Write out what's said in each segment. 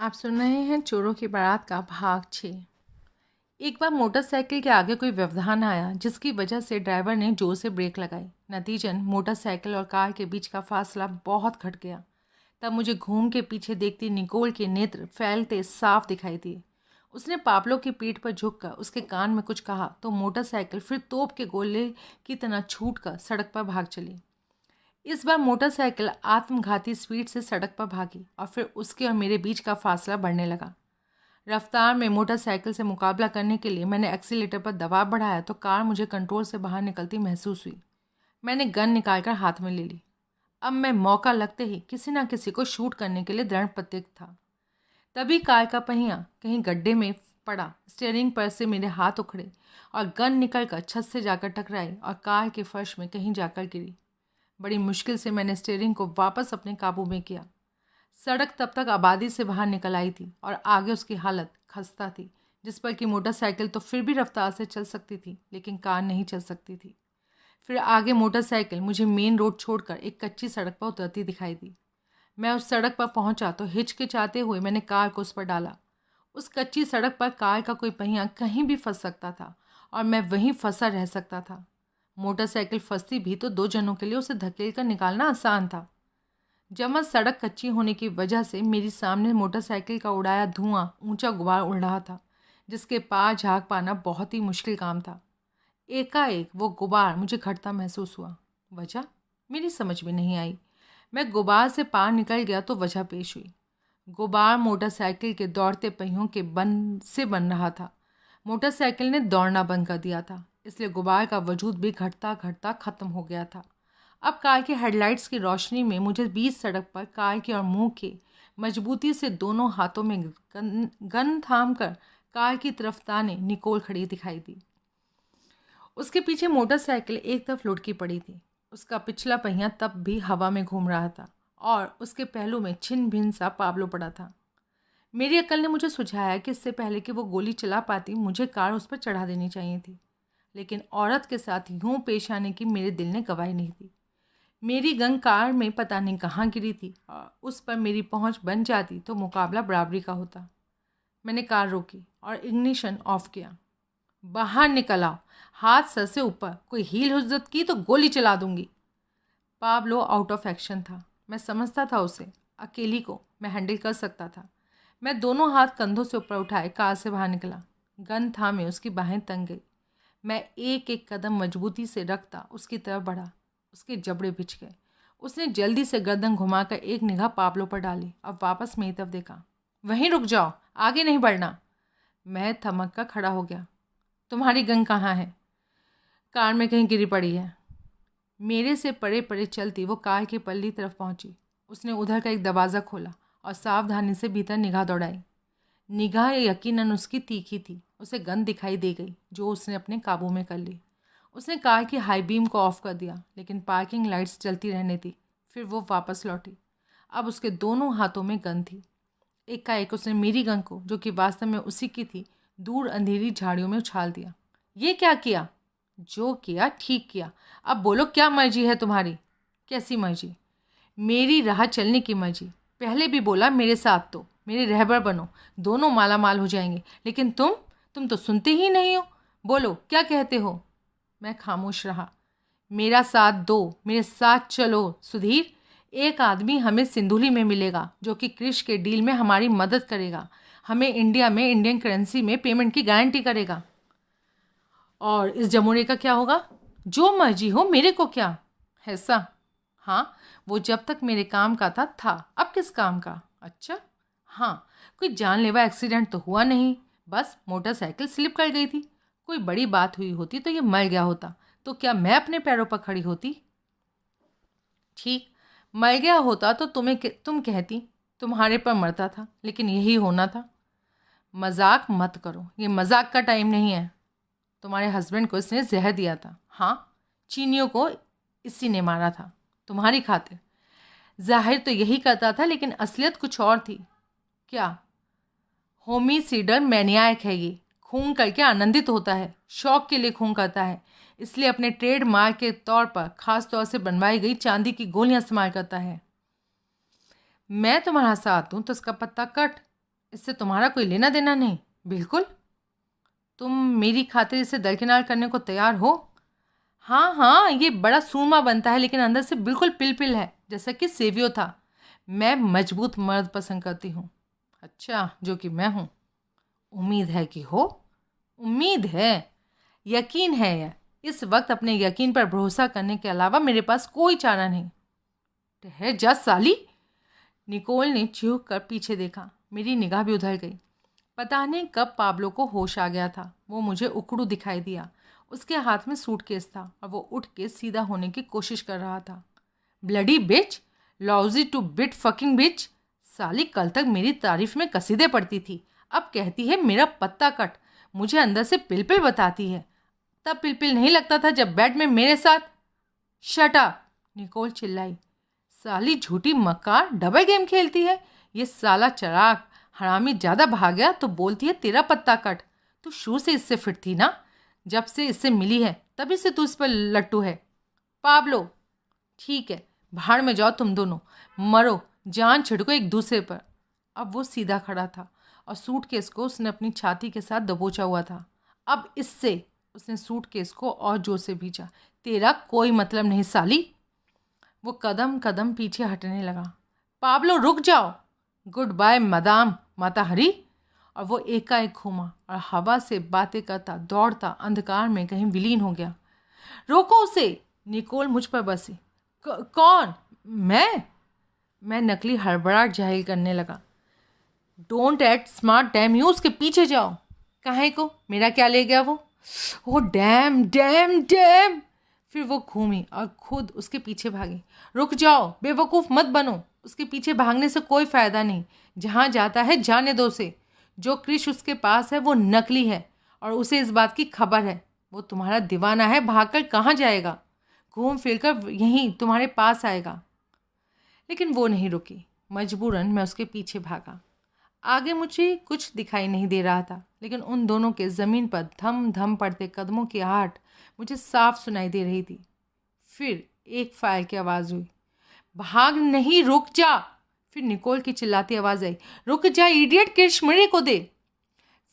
आप सुन रहे हैं चोरों की बारात का भाग 6। एक बार मोटरसाइकिल के आगे कोई व्यवधान आया जिसकी वजह से ड्राइवर ने जोर से ब्रेक लगाई। नतीजन मोटरसाइकिल और कार के बीच का फासला बहुत घट गया। तब मुझे घूम के पीछे देखती निकोल के नेत्र फैलते साफ दिखाई दिए। उसने पाब्लो की पीठ पर झुककर उसके कान में कुछ कहा तो मोटरसाइकिल फिर तोप के गोले की तरह छूटकर सड़क पर भाग चली। इस बार मोटरसाइकिल आत्मघाती स्पीड से सड़क पर भागी और फिर उसके और मेरे बीच का फासला बढ़ने लगा। रफ्तार में मोटरसाइकिल से मुकाबला करने के लिए मैंने एक्सीलेटर पर दबाव बढ़ाया तो कार मुझे कंट्रोल से बाहर निकलती महसूस हुई। मैंने गन निकालकर हाथ में ले ली। अब मैं मौका लगते ही किसी न किसी को शूट करने के लिए दृढ़ प्रतिज्ञ था। तभी कार का पहिया कहीं गड्ढे में पड़ा। स्टीयरिंग पर से मेरे हाथ उखड़े और गन निकलकर छत से जाकर टकराई और कार के फर्श में कहीं जाकर गिरी। बड़ी मुश्किल से मैंने स्टीयरिंग को वापस अपने काबू में किया। सड़क तब तक आबादी से बाहर निकल आई थी और आगे उसकी हालत खस्ता थी, जिस पर कि मोटरसाइकिल तो फिर भी रफ्तार से चल सकती थी लेकिन कार नहीं चल सकती थी। फिर आगे मोटरसाइकिल मुझे मेन रोड छोड़कर एक कच्ची सड़क पर उतरती दिखाई दी। मैं उस सड़क पर पहुंचा तो हिचकिचाते हुए मैंने कार को उस पर डाला। उस कच्ची सड़क पर कार का कोई पहिया कहीं भी फंस सकता था और मैं वहीं फंसा रह सकता था। मोटरसाइकिल फंसती भी तो 2 जनों के लिए उसे धकेल कर निकालना आसान था। जमा सड़क कच्ची होने की वजह से मेरी सामने मोटरसाइकिल का उड़ाया धुआं ऊंचा गुबार उड़ रहा था, जिसके पार झांक पाना बहुत ही मुश्किल काम था। एकाएक वो गुबार मुझे घटता महसूस हुआ। वजह मेरी समझ में नहीं आई। मैं गुबार से पार निकल गया तो वजह पेश हुई। गुबार मोटरसाइकिल के दौड़ते पहियों के बन रहा था। मोटरसाइकिल ने दौड़ना बंद कर दिया था, इसलिए गुबार का वजूद भी घटता घटता ख़त्म हो गया था। अब कार के हेडलाइट्स की रोशनी में मुझे बीच सड़क पर कार के और मुंह के मजबूती से दोनों हाथों में गन थाम कर कार की तरफ ताने निकोल खड़ी दिखाई दी। उसके पीछे मोटरसाइकिल एक तरफ लुढ़की पड़ी थी। उसका पिछला पहिया तब भी हवा में घूम रहा था और उसके पहलू में छिन्न भिन्न सा पाबलो पड़ा था। मेरी अक्ल ने मुझे सुझाया कि इससे पहले कि वो गोली चला पाती मुझे कार उस पर चढ़ा देनी चाहिए थी, लेकिन औरत के साथ यूं पेश आने की मेरे दिल ने गवाही नहीं थी। मेरी गन कार में पता नहीं कहाँ गिरी थी और उस पर मेरी पहुंच बन जाती तो मुकाबला बराबरी का होता। मैंने कार रोकी और इग्निशन ऑफ किया। बाहर निकल आओ, हाथ सर से ऊपर, कोई हील हुज्जत की तो गोली चला दूंगी। पाब्लो आउट ऑफ एक्शन था। मैं समझता था उसे अकेली को मैं हैंडल कर सकता था। मैं दोनों हाथ कंधों से ऊपर उठाए कार से बाहर निकला। गन थामे उसकी बाहें तंग गई। मैं एक एक कदम मजबूती से रखता उसकी तरफ बढ़ा। उसके जबड़े भिंच गए। उसने जल्दी से गर्दन घुमाकर एक निगाह पाब्लो पर डाली और वापस मेरी तरफ देखा। वहीं रुक जाओ, आगे नहीं बढ़ना। मैं थमक कर खड़ा हो गया। तुम्हारी गन कहाँ है? कार में कहीं गिरी पड़ी है। मेरे से परे परे चलती वो कार की पल्ली तरफ पहुंची। उसने उधर का एक दरवाज़ा खोला और सावधानी से भीतर निगाह दौड़ाई। निगाह यकीनन उसकी तीखी थी। उसे गन दिखाई दे गई जो उसने अपने काबू में कर ली। उसने कार की हाई बीम को ऑफ कर दिया, लेकिन पार्किंग लाइट्स जलती रहने दी। फिर वो वापस लौटी। अब उसके दोनों हाथों में गन थी। एकाएक उसने मेरी गन को, जो कि वास्तव में उसी की थी, दूर अंधेरी झाड़ियों में उछाल दिया। ये क्या किया? जो किया ठीक किया। अब बोलो, क्या मर्जी है तुम्हारी? कैसी मर्जी? मेरी राह चलने की मर्जी। पहले भी बोला मेरे साथ तो मेरे रहबर बनो, दोनों माला माल हो जाएंगे, लेकिन तुम तो सुनते ही नहीं हो। बोलो क्या कहते हो? मैं खामोश रहा। मेरा साथ दो, मेरे साथ चलो सुधीर। एक आदमी हमें सिंधुली में मिलेगा जो कि कृष के डील में हमारी मदद करेगा, हमें इंडिया में इंडियन करेंसी में पेमेंट की गारंटी करेगा। और इस जमुने का क्या होगा? जो मर्जी हो, मेरे को क्या? ऐसा? हाँ, वो जब तक मेरे काम का था। अब किस काम का? अच्छा हाँ, कोई जानलेवा एक्सीडेंट तो हुआ नहीं, बस मोटरसाइकिल स्लिप कर गई थी। कोई बड़ी बात हुई होती तो ये मर गया होता, तो क्या मैं अपने पैरों पर खड़ी होती? ठीक, मर गया होता तो तुम कहती तुम्हारे पर मरता था, लेकिन यही होना था। मजाक मत करो, ये मजाक का टाइम नहीं है। तुम्हारे हस्बैंड को इसने जहर दिया था। हाँ, चीनियों को इसी ने मारा था, तुम्हारी खातिर। जाहिर तो यही करता था, लेकिन असलियत कुछ और थी। क्या? होमिसीडल मैनियाक है ये। खून करके आनंदित होता है, शौक के लिए खून करता है, इसलिए अपने ट्रेडमार्क के तौर पर खास तौर से बनवाई गई चांदी की गोलियां इस्तेमाल करता है। मैं तुम्हारा साथ दूं तो इसका पत्ता कट। इससे तुम्हारा कोई लेना देना नहीं। बिल्कुल। तुम मेरी खातिर इसे दरकिनार करने को तैयार हो? हाँ हाँ, ये बड़ा सूरमा बनता है लेकिन अंदर से बिल्कुल पिल है, जैसा कि सेवियो था। मैं मजबूत मर्द पसंद करती हूँ। अच्छा, जो कि मैं हूँ। उम्मीद है कि हो। उम्मीद है, यकीन है। यह इस वक्त अपने यकीन पर भरोसा करने के अलावा मेरे पास कोई चारा नहीं। ठहर जा साली। निकोल ने चीख कर पीछे देखा। मेरी निगाह भी उधर गई। पता नहीं कब पाब्लो को होश आ गया था। वो मुझे उकड़ू दिखाई दिया। उसके हाथ में सूटकेस था और वो उठ के सीधा होने की कोशिश कर रहा था। Bloody bitch, lousy two bit fucking bitch. साली कल तक मेरी तारीफ में कसीदे पड़ती थी, अब कहती है मेरा पत्ता कट। मुझे अंदर से पिल बताती है। तब पिल नहीं लगता था जब बेड में मेरे साथ। शट अप, निकोल चिल्लाई। साली झूठी मक्कार डबल गेम खेलती है। ये साला चराग हरामी ज़्यादा भाग गया तो बोलती है तेरा पत्ता कट। तू शुरू से इससे फिट थी ना? जब से इससे मिली है तभी से तू इस पर लट्टू है। पाब्लो, ठीक है, भाड़ में जाओ तुम दोनों, मरो, जान छिड़को एक दूसरे पर। अब वो सीधा खड़ा था और सूटकेस को उसने अपनी छाती के साथ दबोचा हुआ था। अब इससे उसने सूटकेस को और जोर से भींचा। तेरा कोई मतलब नहीं साली। वो कदम कदम पीछे हटने लगा। पाब्लो रुक जाओ। गुड बाय मदाम माता हरी। और वो एकाएक घूमा और हवा से बातें करता दौड़ता अंधकार में कहीं विलीन हो गया। रोको उसे। निकोल मुझ पर बसी। कौन? मैं नकली हड़बड़ाहट जाहिर करने लगा। Don't act smart damn you. उसके पीछे जाओ। काहे को? मेरा क्या ले गया वो? Oh damn dam dam. फिर वो घूमी और खुद उसके पीछे भागी। रुक जाओ, बेवकूफ़ मत बनो। उसके पीछे भागने से कोई फ़ायदा नहीं। जहाँ जाता है जाने दो उसे। जो क्रिश उसके पास है वो नकली है और उसे इस बात की खबर है। वो तुम्हारा दीवाना है, भागकर कहाँ जाएगा? घूम फिर कर यहीं तुम्हारे पास आएगा। लेकिन वो नहीं रुकी। मजबूरन मैं उसके पीछे भागा। आगे मुझे कुछ दिखाई नहीं दे रहा था, लेकिन उन दोनों के ज़मीन पर धम धम पड़ते कदमों की आहट मुझे साफ सुनाई दे रही थी। फिर एक फायर की आवाज़ हुई। भाग नहीं, रुक जा। फिर निकोल की चिल्लाती आवाज़ आई। रुक जा इडियट, किर्श मरे को दे।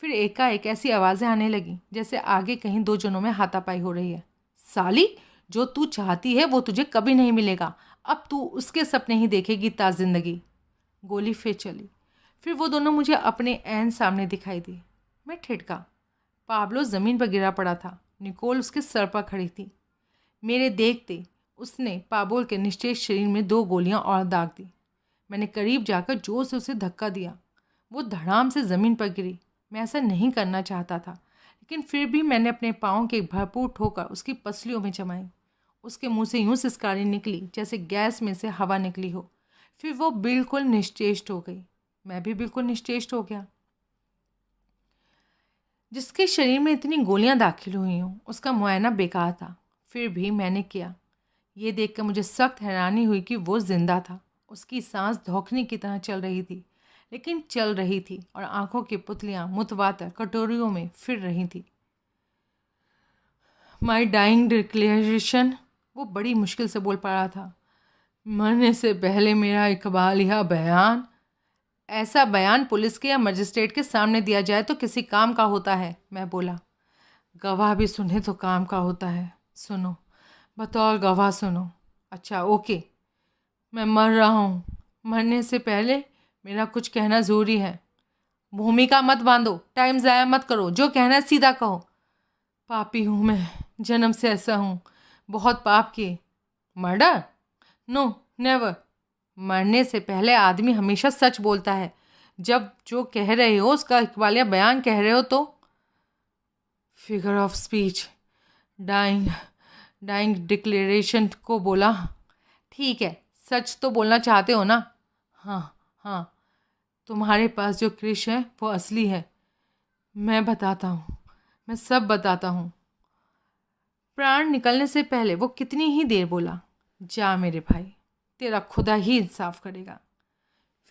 फिर एकाएक ऐसी आवाज़ें आने लगी जैसे आगे कहीं दो जनों में हाथापाई हो रही है। साली, जो तू चाहती है वो तुझे कभी नहीं मिलेगा। अब तू उसके सपने ही देखेगी ताज़ जिंदगी। गोली फिर चली। फिर वो दोनों मुझे अपने ऐन सामने दिखाई दी। मैं ठिठका। पाब्लो ज़मीन पर गिरा पड़ा था। निकोल उसके सर पर खड़ी थी। मेरे देखते उसने पाबोल के निश्चेष शरीर में 2 गोलियां और दाग दी। मैंने करीब जाकर जोर से उसे धक्का दिया। वो धड़ाम से ज़मीन पर गिरी। मैं ऐसा नहीं करना चाहता था, लेकिन फिर भी मैंने अपने पाँव के भरपूर ठोकर उसकी पसलियों में जमाई। उसके मुंह से यूं सिसकारी निकली जैसे गैस में से हवा निकली हो। फिर वो बिल्कुल निश्चेष्ट हो गई। मैं भी बिल्कुल निश्चेष्ट हो गया। जिसके शरीर में इतनी गोलियां दाखिल हुई हों उसका मुआयना बेकार था, फिर भी मैंने किया। ये देखकर मुझे सख्त हैरानी हुई कि वो जिंदा था। उसकी सांस धौखनी की तरह चल रही थी, लेकिन चल रही थी, और आंखों की पुतलियां मुतवातर कटोरियों में फिर रही थी। माई डाइंग डिक्लेरेशन, वो बड़ी मुश्किल से बोल पा रहा था। मरने से पहले मेरा इकबालिया बयान। ऐसा बयान पुलिस के या मजिस्ट्रेट के सामने दिया जाए तो किसी काम का होता है, मैं बोला। गवाह भी सुने तो काम का होता है। सुनो, बतौर गवाह सुनो। अच्छा ओके, मैं मर रहा हूँ। मरने से पहले मेरा कुछ कहना ज़रूरी है। भूमिका मत बांधो, टाइम ज़ाया मत करो, जो कहना है सीधा कहो। पापी हूँ मैं, जन्म से ऐसा हूँ, बहुत पाप किए। मर्डर? No never. मरने से पहले आदमी हमेशा सच बोलता है। जब जो कह रहे हो उसका इकबालिया बयान कह रहे हो तो figure of speech, dying declaration को बोला। ठीक है, सच तो बोलना चाहते हो ना? हाँ हाँ, तुम्हारे पास जो क्रिश है वो असली है। मैं बताता हूँ, मैं सब बताता हूँ। प्राण निकलने से पहले वो कितनी ही देर बोला। जा मेरे भाई, तेरा खुदा ही इंसाफ करेगा।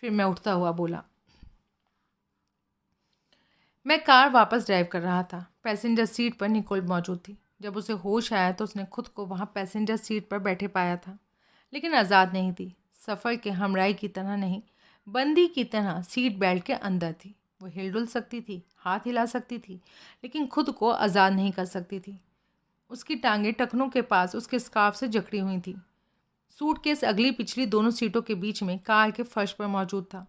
फिर मैं उठता हुआ बोला। मैं कार वापस ड्राइव कर रहा था। पैसेंजर सीट पर निकोल मौजूद थी। जब उसे होश आया तो उसने खुद को वहाँ पैसेंजर सीट पर बैठे पाया था, लेकिन आज़ाद नहीं थी। सफ़र के हमराई की तरह नहीं, बंदी की तरह सीट बेल्ट के अंदर थी। वो हिलडुल सकती थी, हाथ हिला सकती थी, लेकिन खुद को आज़ाद नहीं कर सकती थी। उसकी टांगें टखनों के पास उसके स्कार्फ से जकड़ी हुई थी। सूटकेस अगली पिछली दोनों सीटों के बीच में कार के फर्श पर मौजूद था।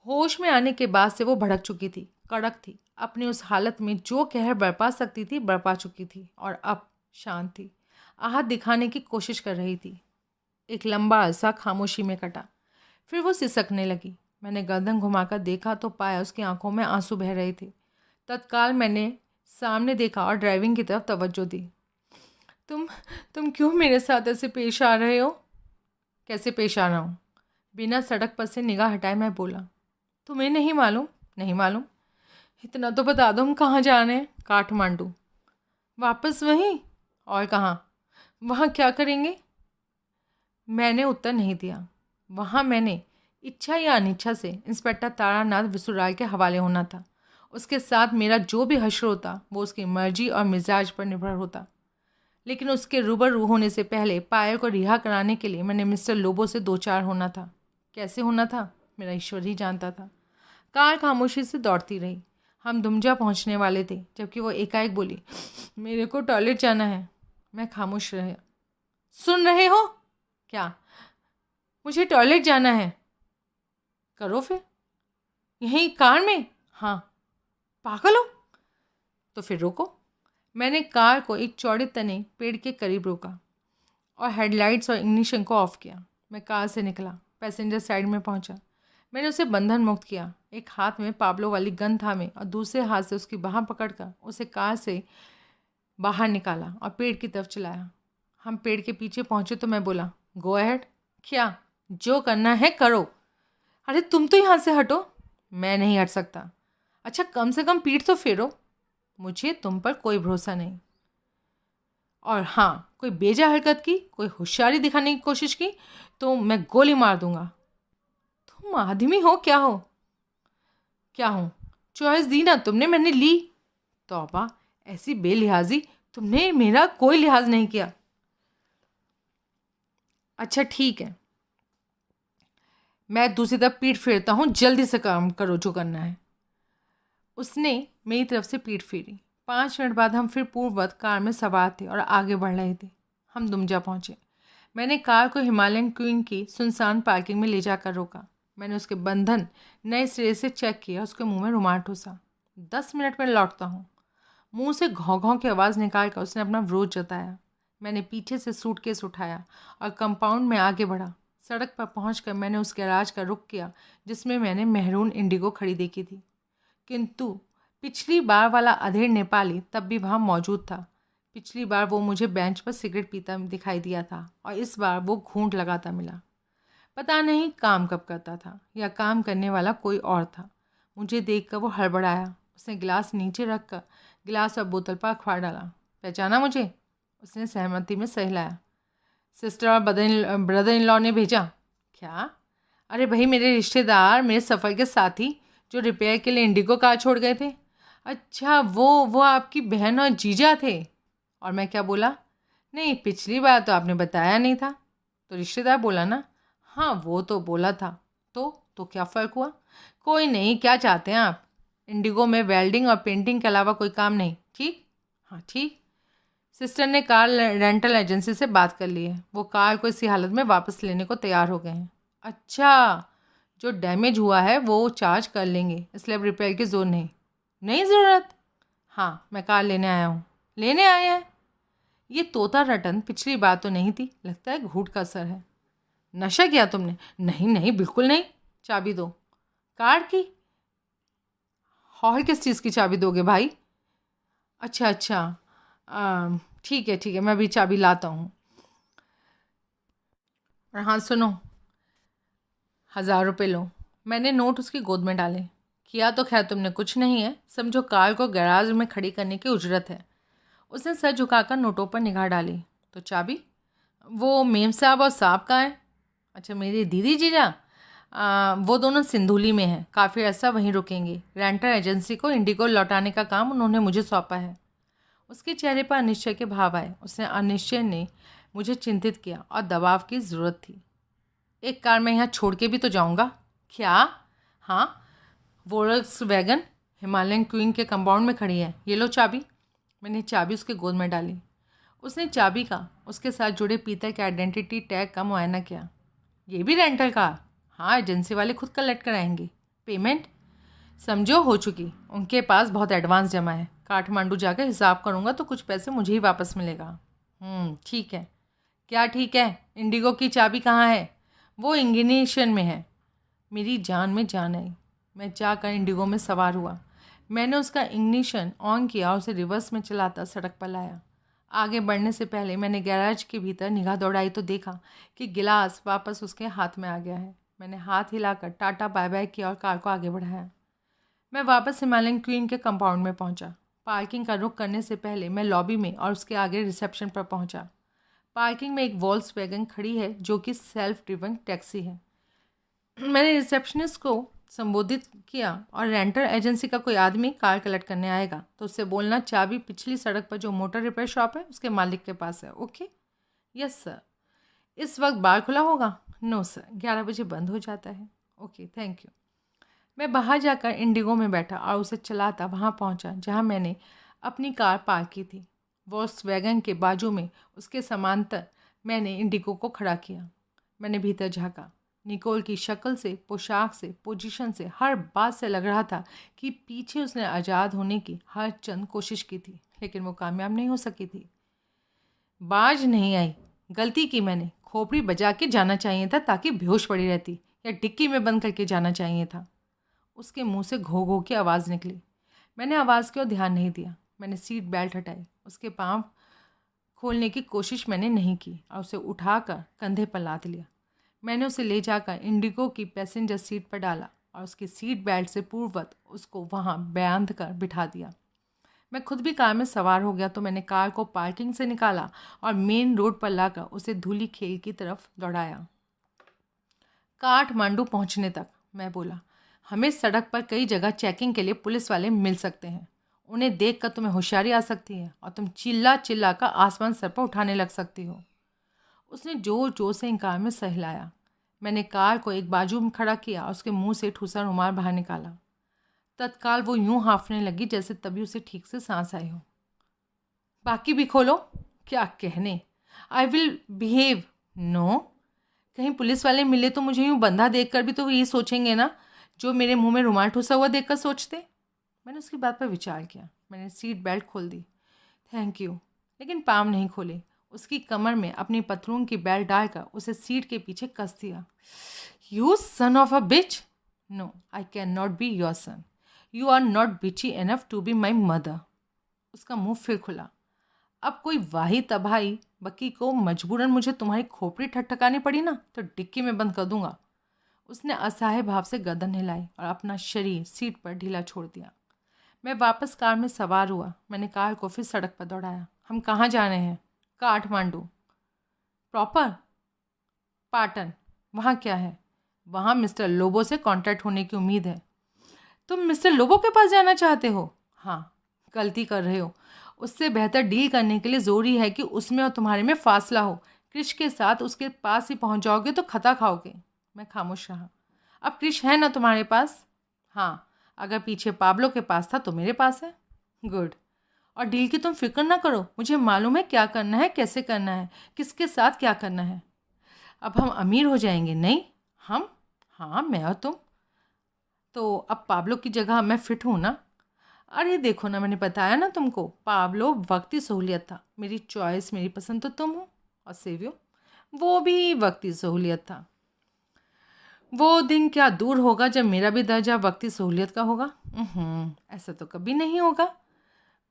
होश में आने के बाद से वो भड़क चुकी थी, कड़क थी। अपनी उस हालत में जो कहर बरपा सकती थी बरपा चुकी थी और अब शांत थी। आहत दिखाने की कोशिश कर रही थी। एक लंबा अरसा खामोशी में कटा, फिर वो सिसकने लगी। मैंने गर्दन घुमाकर देखा तो पाया उसकी आंखों में आंसू बह रहे थे। तत्काल मैंने सामने देखा और ड्राइविंग की तरफ तवज्जो दी। तुम तुम क्यों मेरे साथ ऐसे पेश आ रहे हो? कैसे पेश आ रहा हूँ? बिना सड़क पर से निगाह हटाए मैं बोला। तुम्हें नहीं मालूम? नहीं मालूम? इतना तो बता दो, हम कहाँ जा रहे हैं? काठमांडू। वापस वहीं? और कहाँ? वहाँ क्या करेंगे? मैंने उत्तर नहीं दिया। वहाँ मैंने इच्छा या अनिच्छा से इंस्पेक्टर तारानाथ विसुराल के हवाले होना था। उसके साथ मेरा जो भी हश्र होता वो उसकी मर्जी और मिजाज पर निर्भर होता। लेकिन उसके रूबरू होने से पहले पायल को रिहा कराने के लिए मैंने मिस्टर लोबो से दो चार होना था। कैसे होना था मेरा ईश्वर ही जानता था। कार खामोशी से दौड़ती रही। हम दुमजा पहुंचने वाले थे जबकि वो एकाएक बोली, मेरे को टॉयलेट जाना है। मैं खामोश रहा। सुन रहे हो? क्या? मुझे टॉयलेट जाना है। करो फिर। यहीं कार में? हाँ। पागल हो? तो फिर रोको। मैंने कार को एक चौड़े तने पेड़ के करीब रोका और हेडलाइट्स और इग्निशन को ऑफ किया। मैं कार से निकला, पैसेंजर साइड में पहुंचा। मैंने उसे बंधन मुक्त किया। एक हाथ में पाब्लो वाली गन थामे और दूसरे हाथ से उसकी बाह पकड़कर उसे कार से बाहर निकाला और पेड़ की तरफ चलाया। हम पेड़ के पीछे पहुंचे तो मैं बोला, गो अहेड। क्या? जो करना है करो। अरे तुम तो यहाँ से हटो। मैं नहीं हट सकता। अच्छा कम से कम पीठ तो फेरो। मुझे तुम पर कोई भरोसा नहीं। और हाँ, कोई बेजा हरकत की, कोई होशियारी दिखाने की कोशिश की तो मैं गोली मार दूंगा। तुम आदमी हो क्या हो? क्या हूँ? चॉइस दी ना तुमने, मैंने ली। तौबा, ऐसी बेलिहाजी, तुमने मेरा कोई लिहाज नहीं किया। अच्छा ठीक है, मैं दूसरी तरफ पीठ फेरता हूँ, जल्दी से काम करो जो करना है। उसने मेरी तरफ से पीठ फेरी। 5 मिनट बाद हम फिर पूर्ववत कार में सवार थे और आगे बढ़ रहे थे। हम दुमजा पहुँचे। मैंने कार को हिमालयन क्वीन की सुनसान पार्किंग में ले जाकर रोका। मैंने उसके बंधन नए सिरे से चेक किया, उसके मुंह में रुमाल ठूसा। 10 मिनट में लौटता हूँ। मुंह से घौं घौं की आवाज़ निकाल कर उसने अपना विरोध जताया। मैंने पीछे से सूटकेस उठाया और कंपाउंड में आगे बढ़ा। सड़क पर पहुंचकर मैंने उस गैराज का रुख किया जिसमें मैंने मेहरून इंडिगो खड़ी देखी थी, किंतु पिछली बार वाला अधेड़ नेपाली तब भी वहाँ मौजूद था। पिछली बार वो मुझे बेंच पर सिगरेट पीता दिखाई दिया था और इस बार वो घूंट लगाता मिला। पता नहीं काम कब करता था या काम करने वाला कोई और था। मुझे देखकर वो हड़बड़ाया। उसने गिलास नीचे रखकर गिलास और बोतल पर अखबार डाला। पहचाना मुझे? उसने सहमति में सहलाया। सिस्टर और ब्रदर इन लॉ ने भेजा। क्या? अरे भाई, मेरे रिश्तेदार, मेरे सफ़र के साथी जो रिपेयर के लिए इंडिगो कार छोड़ गए थे। अच्छा, वो आपकी बहन और जीजा थे। और मैं क्या बोला? नहीं, पिछली बार तो आपने बताया नहीं था। तो रिश्तेदार बोला ना। हाँ, वो तो बोला था। तो क्या फ़र्क हुआ? कोई नहीं, क्या चाहते हैं आप? इंडिगो में वेल्डिंग और पेंटिंग के अलावा कोई काम नहीं, ठीक? हाँ ठीक। सिस्टर ने कार रेंटल एजेंसी से बात कर ली है। वो कार को इसी हालत में वापस लेने को तैयार हो गए हैं। अच्छा, जो डैमेज हुआ है वो चार्ज कर लेंगे, इसलिए अब रिपेयर की ज़रूरत नहीं ज़रूरत। हाँ, मैं कार लेने आया हूँ। लेने आए हैं? ये तोता रटन पिछली बार तो नहीं थी। लगता है घूंट का असर है। नशा किया तुमने? नहीं नहीं, बिल्कुल नहीं। चाबी दो। कार की? और किस चीज़ की चाबी दोगे भाई? अच्छा, ठीक है, मैं अभी चाबी लाता हूँ। और हाँ सुनो, 1000 रुपये लो। मैंने नोट उसकी गोद में डाले। किया तो खैर तुमने कुछ नहीं है, समझो कार को गैराज में खड़ी करने की उजरत है। उसने सर झुकाकर नोटों पर निगाह डाली। तो चाबी? वो मेम साहब और साहब कहाँ हैं? अच्छा, मेरी दीदी जीजा? वो दोनों सिंधुली में हैं। काफ़ी अर्सा वहीं रुकेंगे। रेंटल एजेंसी को इंडिगो लौटाने का काम उन्होंने मुझे सौंपा है। उसके चेहरे पर अनिश्चय के भाव आए। उसने अनिश्चय ने मुझे चिंतित किया और दबाव की ज़रूरत थी। एक कार मैं यहाँ छोड़ के भी तो जाऊँगा। क्या? हाँ, वोल्क्स वैगन हिमालयन क्वीन के कंपाउंड में खड़ी है, ये लो चाबी। मैंने चाबी उसके गोद में डाली। उसने चाबी का उसके साथ जुड़े पीतल के आइडेंटिटी टैग का मुआयना किया। ये भी रेंटल कार? हाँ, एजेंसी वाले खुद कलेक्ट कराएंगे। पेमेंट समझो हो चुकी, उनके पास बहुत एडवांस जमा है। काठमांडू जाकर हिसाब करूँगा तो कुछ पैसे मुझे ही वापस मिलेगा। ठीक है। क्या ठीक है? इंडिगो की चाबी कहाँ है? वो इग्निशन में है। मेरी जान में जान आई। मैं जाकर इंडिगो में सवार हुआ। मैंने उसका इग्निशन ऑन किया और उसे रिवर्स में चलाता सड़क पर लाया। आगे बढ़ने से पहले मैंने गैराज के भीतर निगाह दौड़ाई तो देखा कि गिलास वापस उसके हाथ में आ गया है। मैंने हाथ हिलाकर टाटा बाय बाय किया और कार को आगे बढ़ाया। मैं वापस हिमालयन क्वीन के कंपाउंड में पहुंचा। पार्किंग का रुख करने से पहले मैं लॉबी में और उसके आगे रिसेप्शन पर पहुंचा। पार्किंग में एक वॉल्क्सवैगन खड़ी है जो कि सेल्फ ड्रिवन टैक्सी है। मैंने रिसेप्शनिस्ट को संबोधित किया और रेंटल एजेंसी का कोई आदमी कार कलेक्ट करने आएगा तो उससे बोलना चाबी पिछली सड़क पर जो मोटर रिपेयर शॉप है उसके मालिक के पास है। ओके? Yes sir. इस वक्त बार खुला होगा? नो सर, 11 बजे बंद हो जाता है। Okay, thank you. मैं बाहर जाकर इंडिगो में बैठा और उसे चलाता वहाँ पहुँचा जहाँ मैंने अपनी कार पार्क की थी। वॉल्क्सवैगन के बाजू में उसके समांतर मैंने इंडिगो को खड़ा किया। मैंने भीतर झाँका। निकोल की शक्ल से, पोशाक से, पोजीशन से, हर बात से लग रहा था कि पीछे उसने आज़ाद होने की हर चंद कोशिश की थी, लेकिन वो कामयाब नहीं हो सकी थी। बाज नहीं आई। गलती की मैंने। खोपड़ी बजा के जाना चाहिए था ताकि बेहोश पड़ी रहती, या डिक्की में बंद करके जाना चाहिए था। उसके मुंह से घो घो की आवाज़ निकली। मैंने आवाज़ की ओर ध्यान नहीं दिया। मैंने सीट बेल्ट हटाई। उसके पाँव खोलने की कोशिश मैंने नहीं की और उसे उठाकर कंधे पर लाद लिया। मैंने उसे ले जाकर इंडिगो की पैसेंजर सीट पर डाला और उसकी सीट बेल्ट से पूर्ववत उसको वहाँ बांध कर बिठा दिया। मैं खुद भी कार में सवार हो गया तो मैंने कार को पार्किंग से निकाला और मेन रोड पर लाकर उसे धूली खेल की तरफ दौड़ाया। काठमांडू पहुँचने तक मैं बोला, हमें सड़क पर कई जगह चेकिंग के लिए पुलिस वाले मिल सकते हैं। उन्हें देखकर तुम्हें होशियारी आ सकती है और तुम चिल्ला चिल्ला कर आसमान सर पर उठाने लग सकती हो। उसने जोर जोर से कार में सहलाया। मैंने कार को एक बाजू में खड़ा किया और उसके मुंह से ठूसा रुमाल बाहर निकाला। तत्काल वो यूं हाँफने लगी जैसे तभी उसे ठीक से सांस आई हो। बाकी भी खोलो। क्या कहने? I will behave. नो। कहीं पुलिस वाले मिले तो मुझे यूं बंधा देखकर भी तो वो ये सोचेंगे ना जो मेरे मुंह में रुमाल ठूसा हुआ देखकर सोचते। मैंने उसकी बात पर विचार किया। मैंने सीट बेल्ट खोल दी। Thank you. लेकिन पाँव नहीं खोले। उसकी कमर में अपनी पतलून की बेल्ट डालकर उसे सीट के पीछे कस दिया। You son of a bitch. No, I can not be your son. You are not bitchy enough to be my mother. उसका मुंह फिर खुला। अब कोई वाही तबाही बकी को मजबूरन मुझे तुम्हारी खोपड़ी ठटठकानी पड़ी ना तो डिक्की में बंद कर दूंगा। उसने असहाय भाव से गर्दन हिलाई और अपना शरीर सीट पर ढीला छोड़ दिया। मैं वापस कार में सवार हुआ। मैंने कार को फिर सड़क पर दौड़ाया। हम कहाँ जा रहे हैं? काठमांडू। प्रॉपर? पाटन। वहाँ क्या है? वहाँ मिस्टर लोबो से कांटेक्ट होने की उम्मीद है। तुम मिस्टर लोबो के पास जाना चाहते हो? हाँ, गलती कर रहे हो। उससे बेहतर डील करने के लिए ज़रूरी है कि उसमें और तुम्हारे में फासला हो। क्रिश के साथ उसके पास ही पहुँच जाओगे तो खता खाओगे। मैं खामोश रहा। अब क्रिश है ना तुम्हारे पास? हाँ, अगर पीछे पाब्लो के पास था तो मेरे पास है। गुड। और डील की तुम फिक्र ना करो, मुझे मालूम है क्या करना है, कैसे करना है, किसके साथ क्या करना है। अब हम अमीर हो जाएंगे। नहीं, हम? हाँ, मैं और तुम। तो अब पाब्लो की जगह मैं फिट हूँ ना? अरे देखो ना, मैंने बताया ना तुमको, पाब्लो वक्ती सहूलियत था। मेरी चॉइस, मेरी पसंद तो तुम हो। और सेवियो, वो भी वक्ती सहूलियत था। वो दिन क्या दूर होगा जब मेरा भी दर्जा वक्ती सहूलियत का होगा? ऐसा तो कभी नहीं होगा।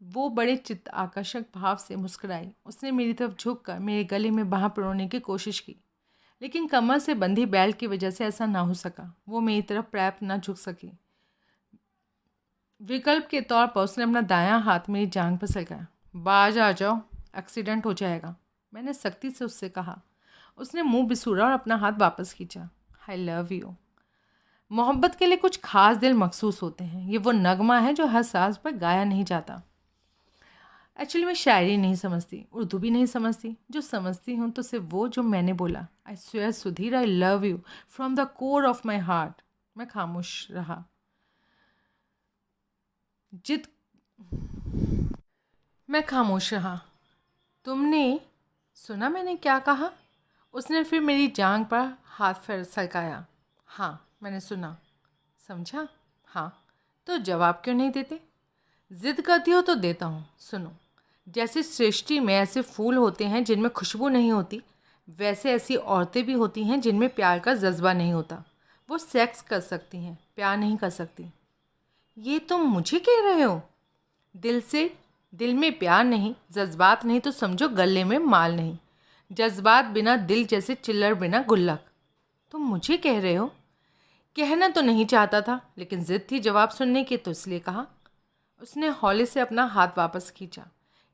वो बड़े चित्त आकर्षक भाव से मुस्कुराई। उसने मेरी तरफ झुककर मेरे गले में बाँह परोने की कोशिश की, लेकिन कमर से बंधी बेल्ट की वजह से ऐसा ना हो सका। वो मेरी तरफ पर्याप्त ना झुक सकी। विकल्प के तौर पर उसने अपना दायां हाथ मेरी जांघ पर सरकाया। बाज आ जाओ, एक्सीडेंट हो जाएगा, मैंने सख्ती से उससे कहा। उसने मुंह बिसूरा और अपना हाथ वापस खींचा। I love you. मोहब्बत के लिए कुछ खास दिल मखसूस होते हैं। ये वो नगमा है जो हर सांस पर गाया नहीं जाता। एक्चुअली मैं शायरी नहीं समझती, उर्दू भी नहीं समझती। जो समझती हूँ तो सिर्फ वो जो मैंने बोला। I swear Sudhir, I love you from the core of my heart. मैं खामोश रहा। जिद। मैं खामोश रहा। तुमने सुना मैंने क्या कहा? उसने फिर मेरी जांघ पर हाथ फिर सरकाया। हाँ, मैंने सुना। समझा? हाँ। तो जवाब क्यों नहीं देते? जिद करती हो तो देता हूँ। सुनो, जैसे सृष्टि में ऐसे फूल होते हैं जिनमें खुशबू नहीं होती, वैसे ऐसी औरतें भी होती हैं जिनमें प्यार का जज्बा नहीं होता। वो सेक्स कर सकती हैं, प्यार नहीं कर सकती। ये तुम मुझे कह रहे हो? दिल से। दिल में प्यार नहीं, जज्बात नहीं तो समझो गले में माल नहीं। जज्बात बिना दिल जैसे चिल्लर बिना गुल्लक। तुम मुझे कह रहे हो? कहना तो नहीं चाहता था, लेकिन जिद थी जवाब सुनने की, तो इसलिए कहा। उसने हौले से अपना हाथ वापस खींचा।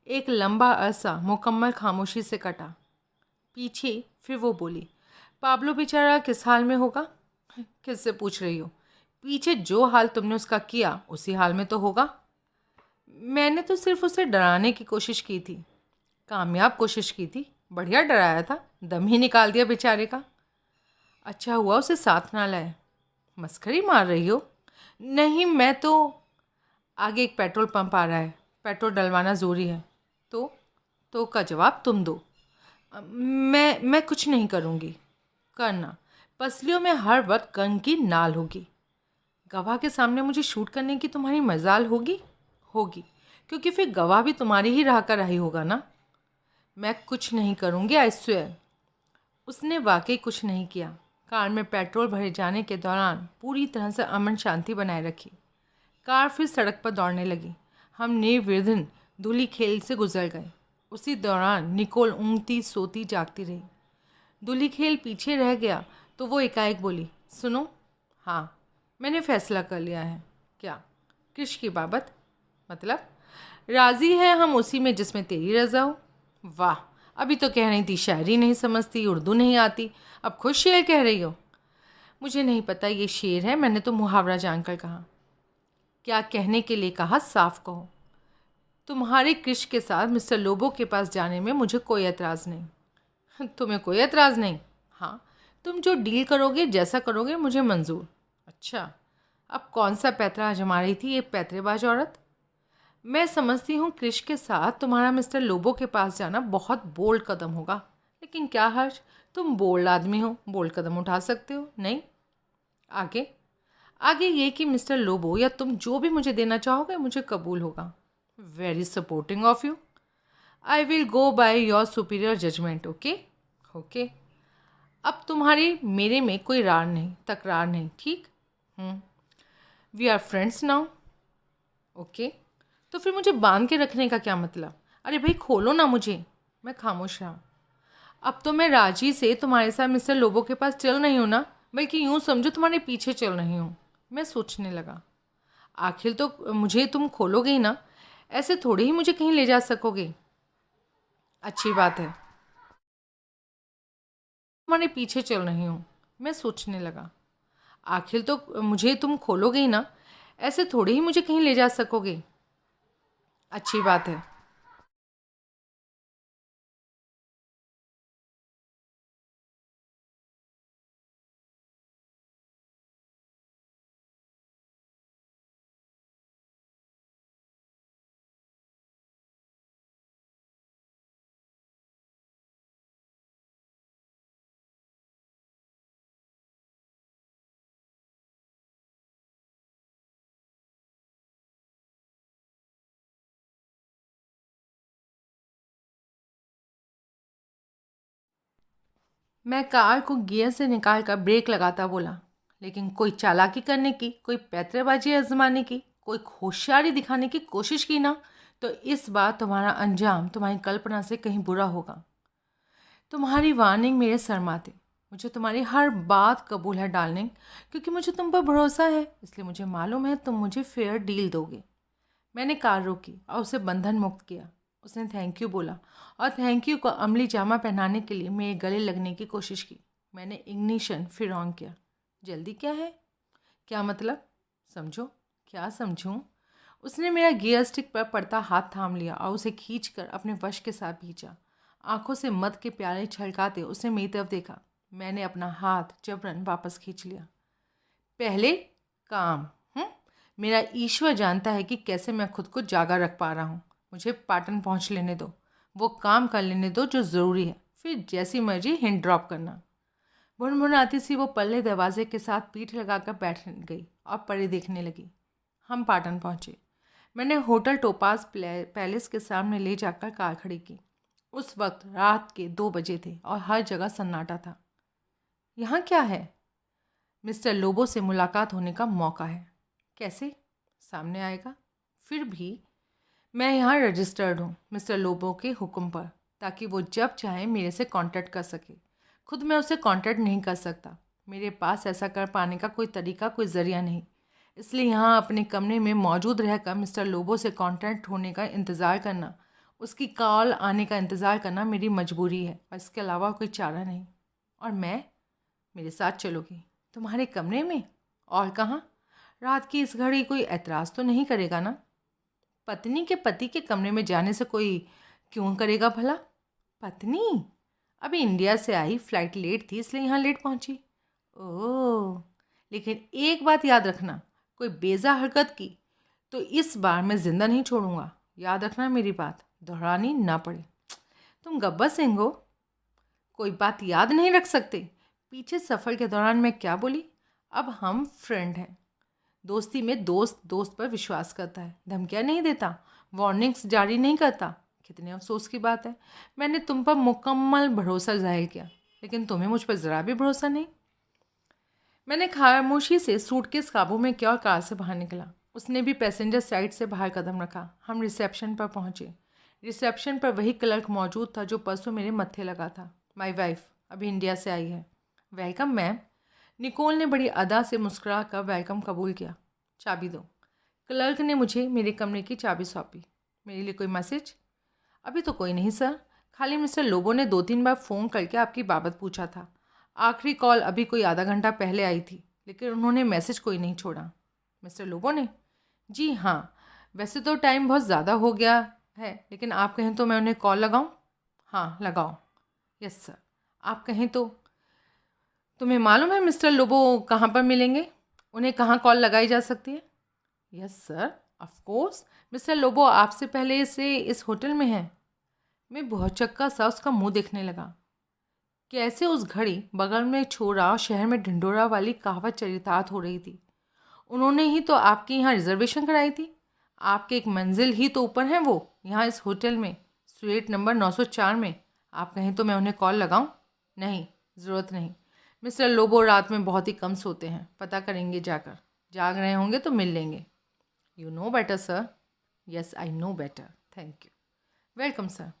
एक लंबा अरसा मुकम्मल खामोशी से कटा। पीछे फिर वो बोली, पाब्लो बेचारा किस हाल में होगा? किससे पूछ रही हो? पीछे जो हाल तुमने उसका किया उसी हाल में तो होगा। मैंने तो सिर्फ उसे डराने की कोशिश की थी। कामयाब कोशिश की थी। बढ़िया डराया था, दम ही निकाल दिया बेचारे का। अच्छा हुआ उसे साथ ना लाए। मस्करी मार रही हो? नहीं, मैं तो। आगे एक पेट्रोल पंप आ रहा है, पेट्रोल डलवाना ज़रूरी है। तो तो का जवाब तुम दो। मैं कुछ नहीं करूँगी। करना। पसलियों में हर वक्त गन की नाल होगी। गवाह के सामने मुझे शूट करने की तुम्हारी मजाल होगी? होगी, क्योंकि फिर गवाह भी तुम्हारी ही राह का राही होगा ना। मैं कुछ नहीं करूँगी, आई स्वेयर। उसने वाकई कुछ नहीं किया। कार में पेट्रोल भरे जाने के दौरान पूरी तरह से अमन शांति बनाए रखी। कार फिर सड़क पर दौड़ने लगी। हम निर्विघ्न धूली खेल से गुजर गए। उसी दौरान निकोल ऊँगती सोती जागती रही। धूली खेल पीछे रह गया तो वो एकाएक बोली, सुनो। हाँ, मैंने फैसला कर लिया है। क्या? कृष की बाबत। मतलब? राज़ी है हम उसी में जिसमें तेरी रज़ा हो। वाह, अभी तो कह रही थी शायरी नहीं समझती, उर्दू नहीं आती, अब खुद शेर कह रही हो। मुझे नहीं पता ये शेर है, मैंने तो मुहावरा जानकर कहा। क्या कहने के लिए कहा, साफ कहो। तुम्हारे कृष के साथ मिस्टर लोबो के पास जाने में मुझे कोई एतराज़ नहीं। तुम्हें कोई एतराज़ नहीं? हाँ, तुम जो डील करोगे, जैसा करोगे, मुझे मंजूर। अच्छा, अब कौन सा पैतरा आजमा रही थी ये पैतरेबाज औरत? मैं समझती हूँ कृष के साथ तुम्हारा मिस्टर लोबो के पास जाना बहुत बोल्ड कदम होगा, लेकिन क्या हर्ज, तुम बोल्ड आदमी हो, बोल्ड कदम उठा सकते हो, नहीं? आगे? आगे ये कि मिस्टर लोबो या तुम जो भी मुझे देना चाहोगे मुझे कबूल होगा। Very supporting of you. I will go by your superior judgment. Okay? Okay. अब तुम्हारी मेरे में कोई रार नहीं, तकरार नहीं, ठीक? We are friends now. Okay. तो फिर मुझे बांध के रखने का क्या मतलब? अरे भाई खोलो ना मुझे। मैं खामोश रहा। अब तो मैं राजी से तुम्हारे साथ मिस्टर लोबो के पास चल नहीं हूँ ना, बल्कि यूँ समझो तुम्हारे पीछे चल रही हूँ। मैं सोचने लगा, आखिर तो मुझे तुम खोलोगे ही ना, ऐसे थोड़े ही मुझे कहीं ले जा सकोगे। अच्छी बात है। तुम्हारे पीछे चल रही हूँ। मैं सोचने लगा, आखिर तो मुझे तुम खोलोगे ही ना, ऐसे थोड़े ही मुझे कहीं ले जा सकोगे। अच्छी बात है। मैं कार को गियर से निकाल कर ब्रेक लगाता बोला, लेकिन कोई चालाकी करने की, कोई पैतरेबाजी आजमाने की, कोई होशियारी दिखाने की कोशिश की ना, तो इस बार तुम्हारा अंजाम तुम्हारी कल्पना से कहीं बुरा होगा। तुम्हारी वार्निंग मेरे सर माथे। मुझे तुम्हारी हर बात कबूल है डार्लिंग, क्योंकि मुझे तुम पर भरोसा है, इसलिए मुझे मालूम है तुम मुझे फेयर डील दोगे। मैंने कार रोकी और उसे बंधन मुक्त किया। उसने थैंक यू बोला और थैंक यू को अमली जामा पहनाने के लिए मेरे गले लगने की कोशिश की। मैंने इग्निशन फिर ऑन किया। जल्दी क्या है? क्या मतलब? समझो। क्या समझूं? उसने मेरा गियर स्टिक पर पड़ता हाथ थाम लिया और उसे खींचकर अपने वश के साथ खींचा। आंखों से मद के प्याले छलकाते उसने मेरी तरफ देखा। मैंने अपना हाथ जबरन वापस खींच लिया। पहले काम। मेरा ईश्वर जानता है कि कैसे मैं खुद को जागा रख पा रहा हूँ। मुझे पाटन पहुँच लेने दो, वो काम कर लेने दो जो ज़रूरी है, फिर जैसी मर्जी हिंट ड्रॉप करना। भुनभुनाती सी वो पल्ले दरवाजे के साथ पीठ लगाकर बैठ गई और परे देखने लगी। हम पाटन पहुँचे। मैंने होटल टोपाज पैलेस के सामने ले जाकर कार खड़ी की। उस वक्त रात के 2 बजे थे और हर जगह सन्नाटा था। यहाँ क्या है? मिस्टर लोबो से मुलाकात होने का मौका है। कैसे? सामने आएगा। फिर भी मैं यहाँ रजिस्टर्ड हूँ मिस्टर लोबो के हुक्म पर, ताकि वो जब चाहे मेरे से कांटेक्ट कर सके। खुद मैं उसे कांटेक्ट नहीं कर सकता। मेरे पास ऐसा कर पाने का कोई तरीका, कोई ज़रिया नहीं। इसलिए यहाँ अपने कमरे में मौजूद रहकर मिस्टर लोबो से कांटेक्ट होने का इंतज़ार करना, उसकी कॉल आने का इंतज़ार करना मेरी मजबूरी है और इसके अलावा कोई चारा नहीं। और मैं? मेरे साथ चलोगी? तुम्हारे कमरे में? और कहाँ? रात की इस घड़ी कोई एतराज़ तो नहीं करेगा ना? पत्नी के पति के कमरे में जाने से कोई क्यों करेगा भला? पत्नी? अभी इंडिया से आई, फ़्लाइट लेट थी इसलिए यहाँ लेट पहुँची। ओह, लेकिन एक बात याद रखना, कोई बेजा हरकत की तो इस बार मैं ज़िंदा नहीं छोड़ूंगा। याद रखना मेरी बात, दोहरानी ना पड़े। तुम गब्बर सिंह हो, कोई बात याद नहीं रख सकते? पीछे सफ़र के दौरान मैं क्या बोली? अब हम फ्रेंड हैं। दोस्ती में दोस्त दोस्त पर विश्वास करता है, धमकियाँ नहीं देता, वार्निंग्स जारी नहीं करता। कितने अफसोस की बात है, मैंने तुम पर मुकम्मल भरोसा जाहिर किया, लेकिन तुम्हें मुझ पर ज़रा भी भरोसा नहीं। मैंने खामोशी से सूटकेस काबू में किया और कार से बाहर निकला। उसने भी पैसेंजर साइड से बाहर कदम रखा। हम रिसेप्शन पर पहुंचे। रिसेप्शन पर वही क्लर्क मौजूद था जो परसों मेरे मत्थे लगा था। माय वाइफ अभी इंडिया से आई है। Welcome ma'am. निकोल ने बड़ी अदा से मुस्कुरा कर वेलकम कबूल किया। चाबी दो। क्लर्क ने मुझे मेरे कमरे की चाबी सौंपी। मेरे लिए कोई मैसेज? अभी तो कोई नहीं सर, खाली मिस्टर लोबो ने 2-3 बार फ़ोन करके आपकी बाबत पूछा था। आखिरी कॉल अभी कोई आधा घंटा पहले आई थी, लेकिन उन्होंने मैसेज कोई नहीं छोड़ा। मिस्टर लोबो ने? जी हाँ, वैसे तो टाइम बहुत ज़्यादा हो गया है, लेकिन आप कहें तो मैं उन्हें कॉल लगाऊं? हाँ लगाओ। Yes sir. आप कहें तो। तुम्हें मालूम है मिस्टर लोबो कहाँ पर मिलेंगे? उन्हें कहाँ कॉल लगाई जा सकती है? Yes sir, of course. Mister Lobo आपसे पहले से इस होटल में है। मैं बहुत चक्का सा उसका मुंह देखने लगा। कैसे उस घड़ी बगल में छोरा और शहर में ढिंडोरा वाली कहावत चरितार्थ हो रही थी। उन्होंने ही तो आपके यहाँ रिजर्वेशन कराई थी। आपके एक मंजिल ही तो ऊपर हैं वो, यहाँ इस होटल में, स्वीट नंबर 904 में। आप कहें तो मैं उन्हें कॉल लगाऊं? नहीं, ज़रूरत नहीं। मिस्टर लोबो रात में बहुत ही कम सोते हैं, पता करेंगे जाकर। जाग रहे होंगे तो मिल लेंगे। You know better sir. Yes I know better, thank you. Welcome sir.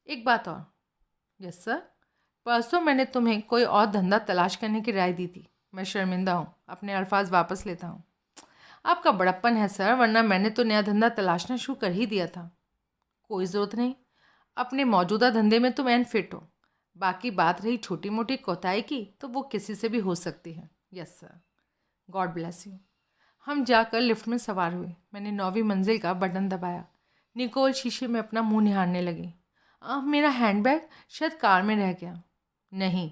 एक बात और। Yes sir. परसों मैंने तुम्हें कोई और धंधा तलाश करने की राय दी थी। मैं शर्मिंदा हूँ, अपने अल्फाज वापस लेता हूँ। आपका बड़प्पन है सर, वरना मैंने तो नया धंधा तलाशना शुरू कर ही दिया था। कोई ज़रूरत नहीं, अपने मौजूदा धंधे में तुम एन फिट हो। बाकी बात रही छोटी मोटी कोताही की, तो वो किसी से भी हो सकती है। Yes sir. God bless you. हम जाकर लिफ्ट में सवार हुए। मैंने 9वीं मंजिल का बटन दबाया। निकोल शीशे में अपना मुंह निहारने लगी। मेरा हैंडबैग शायद कार में रह गया। नहीं,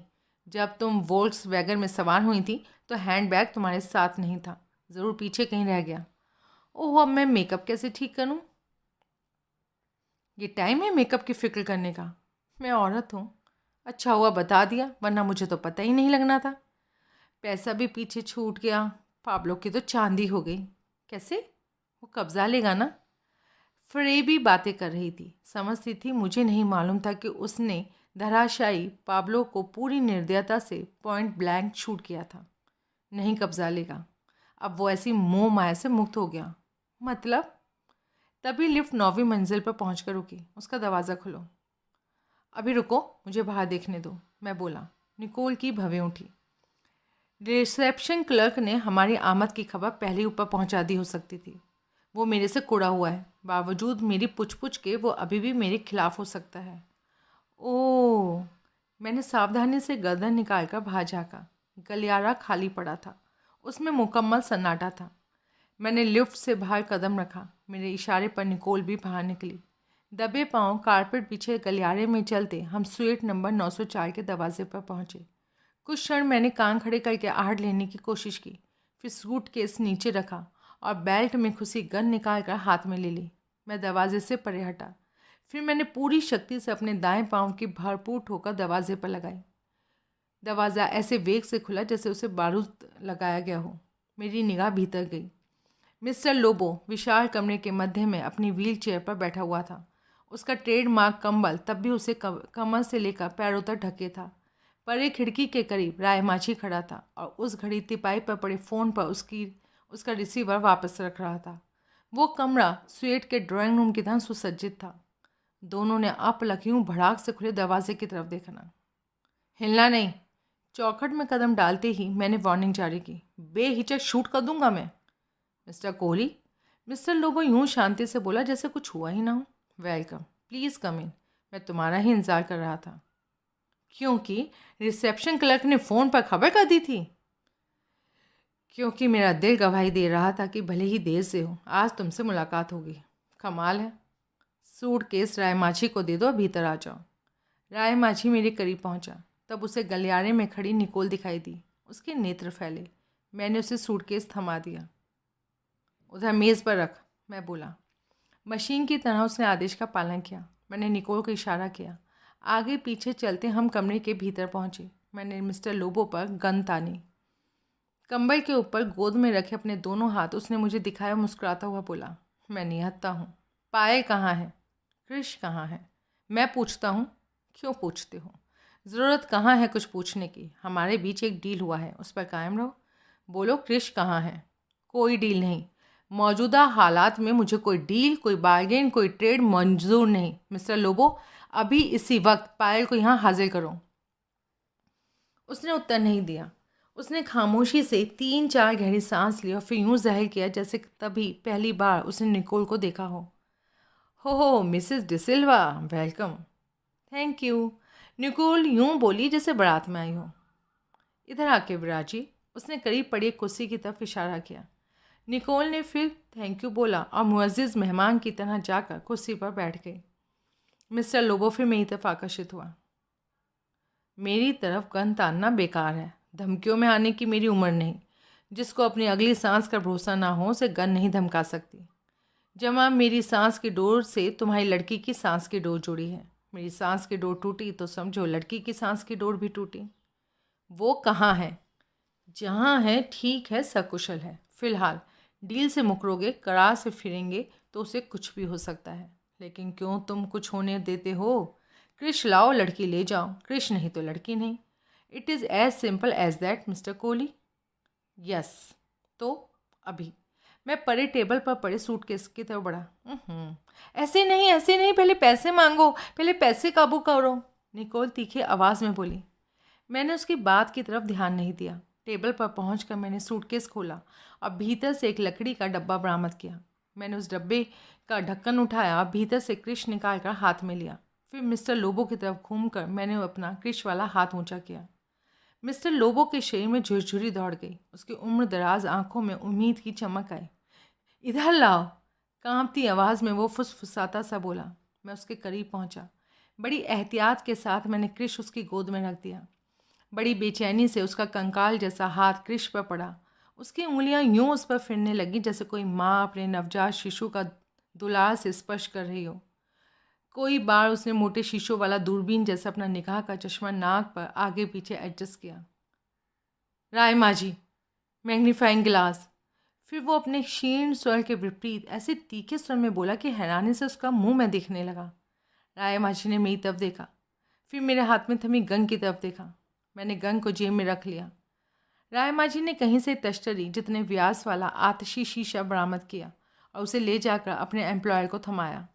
जब तुम वोल्क्स वैगन में सवार हुई थी तो हैंडबैग तुम्हारे साथ नहीं था, ज़रूर पीछे कहीं रह गया। ओह, अब मैं मेकअप कैसे ठीक करूं? ये टाइम है मेकअप की फ़िक्र करने का। मैं औरत हूँ। अच्छा हुआ बता दिया, वरना मुझे तो पता ही नहीं लगना था। पैसा भी पीछे छूट गया। पाब्लो की तो चांदी हो गई। कैसे? वो कब्ज़ा लेगा ना? फरेबी बातें कर रही थी, समझती थी मुझे नहीं मालूम था कि उसने धराशायी पाब्लो को पूरी निर्दयता से पॉइंट ब्लैंक शूट किया था। नहीं कब्जा लेगा। अब वो ऐसी मोह माया से मुक्त हो गया। मतलब? तभी लिफ्ट 9वीं मंजिल पर पहुँच कर रुकी। उसका दरवाज़ा खुलो। अभी रुको, मुझे बाहर देखने दो, मैं बोला। निकोल की भवें उठी। रिसेप्शन क्लर्क ने हमारी आमद की खबर पहले ऊपर पहुंचा दी हो सकती थी। वो मेरे से कुड़ा हुआ है, बावजूद मेरी पुछ के वो अभी भी मेरे खिलाफ हो सकता है। ओह, मैंने सावधानी से गर्दन निकाल कर बाहर झाँका। गलियारा खाली पड़ा था, उसमें मुकम्मल सन्नाटा था। मैंने लिफ्ट से बाहर कदम रखा। मेरे इशारे पर निकोल भी बाहर निकली। दबे पांव कारपेट पीछे गलियारे में चलते हम स्वीट नंबर 904 के दरवाजे पर पहुँचे। कुछ क्षण मैंने कान खड़े करके आहट लेने की कोशिश की, फिर सूटकेस नीचे रखा और बेल्ट में खुशी गन निकाल कर हाथ में ले ली। मैं दरवाजे से परे हटा। फिर मैंने पूरी शक्ति से अपने दाएं पांव की भरपूर ठोकर दरवाजे पर लगाई। दरवाज़ा ऐसे वेग से खुला जैसे उसे बारूद लगाया गया हो। मेरी निगाह भीतर गई। मिस्टर लोबो विशाल कमरे के मध्य में अपनी व्हील चेयर पर बैठा हुआ था। उसका ट्रेडमार्क कंबल तब भी उसे कमर से लेकर पैरों तक ढके था। परे खिड़की के करीब रायमाची खड़ा था और उस घड़ी तिपाई पर पड़े फ़ोन पर उसका रिसीवर वापस रख रहा था। वो कमरा स्वीट के ड्राइंग रूम की तरह सुसज्जित था। दोनों ने अपलक यूं भड़ाक से खुले दरवाजे की तरफ देखना। हिलना नहीं। चौखट में कदम डालते ही मैंने वार्निंग जारी की। बेहिचक शूट कर दूंगा मैं। मिस्टर कोहली, मिस्टर लोबो यूं शांति से बोला जैसे कुछ हुआ ही ना हो। वेलकम, प्लीज़ कम इन। मैं तुम्हारा ही इंतज़ार कर रहा था। क्योंकि रिसेप्शन क्लर्क ने फ़ोन पर खबर कर दी थी। क्योंकि मेरा दिल गवाही दे रहा था कि भले ही देर से हो, आज तुमसे मुलाकात होगी। कमाल है। सूटकेस रायमाची को दे दो, भीतर आ जाओ। रायमाची मेरे करीब पहुंचा। तब उसे गलियारे में खड़ी निकोल दिखाई दी। उसके नेत्र फैले। मैंने उसे सूटकेस थमा दिया। उधर मेज़ पर रख, मैं बोला। मशीन की तरह उसने आदेश का पालन किया। मैंने निकोल को इशारा किया। आगे पीछे चलते हम कमरे के भीतर पहुंचे। मैंने मिस्टर लोबो पर गन तानी। कंबल के ऊपर गोद में रखे अपने दोनों हाथ उसने मुझे दिखाया। मुस्कुराता हुआ बोला, मैं निहत्था हूँ। पायल कहाँ है? कृष कहाँ है? मैं पूछता हूँ। क्यों पूछते हो? ज़रूरत कहाँ है कुछ पूछने की? हमारे बीच एक डील हुआ है, उस पर कायम रहो। बोलो, कृष कहाँ है? कोई डील नहीं। मौजूदा हालात में मुझे कोई डील, कोई बार्गेन, कोई ट्रेड मंजूर नहीं। मिस्टर लोबो, अभी इसी वक्त पायल को यहाँ हाजिर करो। उसने उत्तर नहीं दिया। उसने खामोशी से 3-4 गहरी सांस ली और फिर यूं जाहिर किया जैसे तभी पहली बार उसने निकोल को देखा हो Mrs D'Silva, welcome. Thank you. Nicole यूं बोली जैसे बारात में आई हो। इधर आके विराजी। उसने करीब पड़ी एक कुर्सी की तरफ इशारा किया। निकोल ने फिर थैंक यू बोला और मुअज़्ज़िज़ मेहमान की तरह जाकर कुर्सी पर बैठ गई। मिस्टर लोबो फिर मेरी तरफ आकर्षित हुआ। मेरी तरफ गन तानना बेकार है। धमकियों में आने की मेरी उम्र नहीं। जिसको अपनी अगली सांस का भरोसा ना हो उसे गन नहीं धमका सकती। जमा मेरी सांस की डोर से तुम्हारी लड़की की सांस की डोर जुड़ी है। मेरी सांस की डोर टूटी तो समझो लड़की की सांस की डोर भी टूटी। वो कहाँ है? जहाँ है ठीक है, सकुशल है। फिलहाल डील से मुकरोगे, करार से फिरेंगे तो उसे कुछ भी हो सकता है। लेकिन क्यों तुम कुछ होने देते हो? कृष लाओ, लड़की ले जाओ। कृष नहीं तो लड़की नहीं। It is as simple as that mister Kohli. Yes. तो अभी मैं परे टेबल पर पड़े सूटकेस की तरफ बढ़ा। ऐसे नहीं, ऐसे नहीं, पहले पैसे मांगो, पहले पैसे काबू करो, निकोल तीखी आवाज़ में बोली। मैंने उसकी बात की तरफ ध्यान नहीं दिया। टेबल पर पहुंचकर मैंने सूटकेस खोला और भीतर से एक लकड़ी का डब्बा बरामद किया। मैंने उस डब्बे का ढक्कन उठाया और भीतर से कृष निकाल कर हाथ में लिया। फिर मिस्टर लोबो की तरफ घूमकर मैंने अपना कृष वाला हाथ ऊंचा किया। मिस्टर लोबो के शरीर में झुरझुरी दौड़ गई। उसकी उम्र दराज आंखों में उम्मीद की चमक आई। इधर लाओ, कांपती आवाज़ में वो फुसफुसाता सा बोला। मैं उसके करीब पहुंचा। बड़ी एहतियात के साथ मैंने कृष उसकी गोद में रख दिया। बड़ी बेचैनी से उसका कंकाल जैसा हाथ कृष पर पड़ा। उसकी उंगलियां यूं उस पर फिरने लगी जैसे कोई माँ अपने नवजात शिशु का दुलार से स्पर्श कर रही हो। कोई बार उसने मोटे शीशों वाला दूरबीन जैसा अपना निगाह का चश्मा नाक पर आगे पीछे एडजस्ट किया। राय माजी, मैग्नीफाइंग ग्लास। फिर वो अपने क्षीण स्वर के विपरीत ऐसे तीखे स्वर में बोला कि हैरानी से उसका मुंह में दिखने लगा। राय माजी ने मेरी तरफ देखा, फिर मेरे हाथ में थमी गन की तरफ देखा। मैंने गन को जेब में रख लिया। राय माजी ने कहीं से तश्तरी जितने व्यास वाला आतशी शीशा बरामद किया और उसे ले जाकर अपने एम्प्लॉयर को थमाया।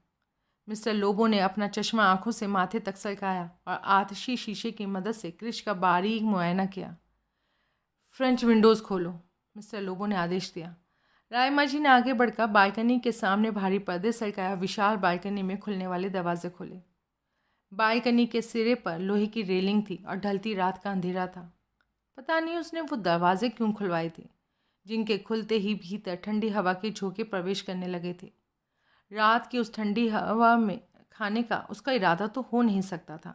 मिस्टर लोबो ने अपना चश्मा आंखों से माथे तक सरकाया और आतशी शीशे की मदद से कृष का बारीक मुआयना किया। फ्रेंच विंडोज़ खोलो, मिस्टर लोबो ने आदेश दिया। रायमा जी ने आगे बढ़कर बालकनी के सामने भारी पर्दे सरकाया। विशाल बालकनी में खुलने वाले दरवाजे खोले। बालकनी के सिरे पर लोहे की रेलिंग थी और ढलती रात का अंधेरा था। पता नहीं उसने वो दरवाजे क्यों खुलवाए थे, जिनके खुलते ही भीतर ठंडी हवा के झोंके प्रवेश करने लगे थे। रात की उस ठंडी हवा में खाने का उसका इरादा तो हो नहीं सकता था।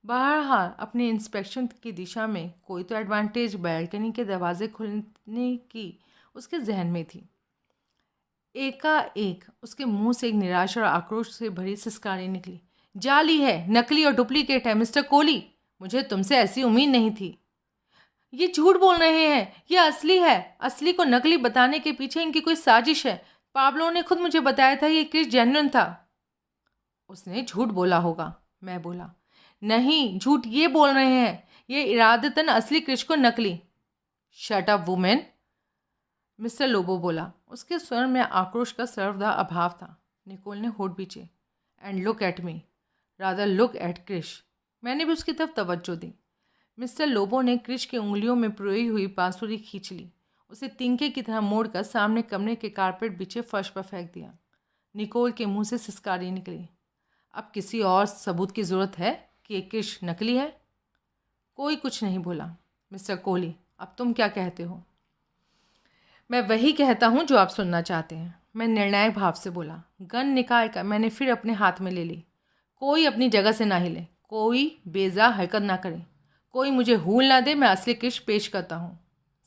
बहरहाल अपने इंस्पेक्शन की दिशा में कोई तो एडवांटेज बालकनी के दरवाजे खुलने की उसके जहन में थी। एकाएक उसके मुंह से एक निराशा और आक्रोश से भरी सिसकारी निकली। जाली है, नकली और डुप्लीकेट है मिस्टर कोहली, मुझे तुमसे ऐसी उम्मीद नहीं थी। ये झूठ बोल रहे हैं, ये असली है। असली को नकली बताने के पीछे इनकी कोई साजिश है। पाब्लो ने खुद मुझे बताया था ये क्रिश जेन्युइन था। उसने झूठ बोला होगा, मैं बोला। नहीं, झूठ ये बोल रहे हैं, ये इरादतन असली क्रिश को नकली। Shut up women, mister Lobo बोला। उसके स्वर में आक्रोश का सर्वदा अभाव था। निकोल ने होठ बीचे। And look at me, rather look at Krish. मैंने भी उसकी तरफ तवज्जो दी। मिस्टर लोबो ने क्रिश की उंगलियों में पिरोई हुई बांसुरी खींच ली, उसे तिनके की तरह मोड़कर सामने कमरे के कारपेट बिछे फर्श पर फेंक दिया। निकोल के मुंह से सिसकारी निकली। अब किसी और सबूत की ज़रूरत है कि क्रिश नकली है? कोई कुछ नहीं बोला। मिस्टर कोहली, अब तुम क्या कहते हो? मैं वही कहता हूँ जो आप सुनना चाहते हैं, मैं निर्णायक भाव से बोला। गन निकाल कर मैंने फिर अपने हाथ में ले ली। कोई अपनी जगह से ना हिले, कोई बेजा हरकत ना करे, कोई मुझे हूल ना दे। मैं असली क्रिश पेश करता हूँ।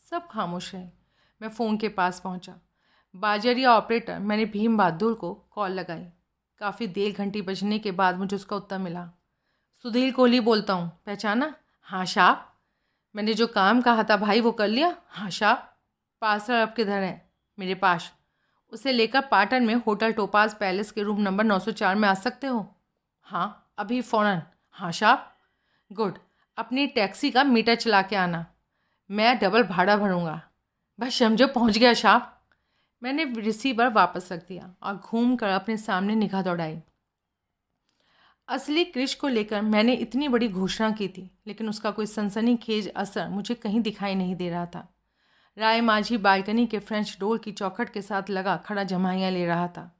सब खामोश रहे। मैं फ़ोन के पास पहुँचा। बाजरिया ऑपरेटर, मैंने भीम बहादुर को कॉल लगाई। काफ़ी देर घंटी बजने के बाद मुझे उसका उत्तर मिला। सुधीर कोहली बोलता हूँ, पहचाना? हाँ साहब। मैंने जो काम कहा था भाई वो कर लिया? हाँ साहब। पार्सल अब किधर है? मेरे पास। उसे लेकर पाटन में होटल टोपाज पैलेस के रूम नंबर 904 में आ सकते हो? हाँ, अभी फ़ौरन। हाँ साहब। गुड। अपनी टैक्सी का मीटर चला के आना, मैं डबल भाड़ा भरूंगा। बस समझो पहुंच गया साहब। मैंने रिसीवर वापस रख दिया और घूम कर अपने सामने निगाह दौड़ाई। असली क्रिश को लेकर मैंने इतनी बड़ी घोषणा की थी, लेकिन उसका कोई सनसनीखेज असर मुझे कहीं दिखाई नहीं दे रहा था। राय माझी बालकनी के फ्रेंच डोर की चौखट के साथ लगा खड़ा जमाइयाँ ले रहा था।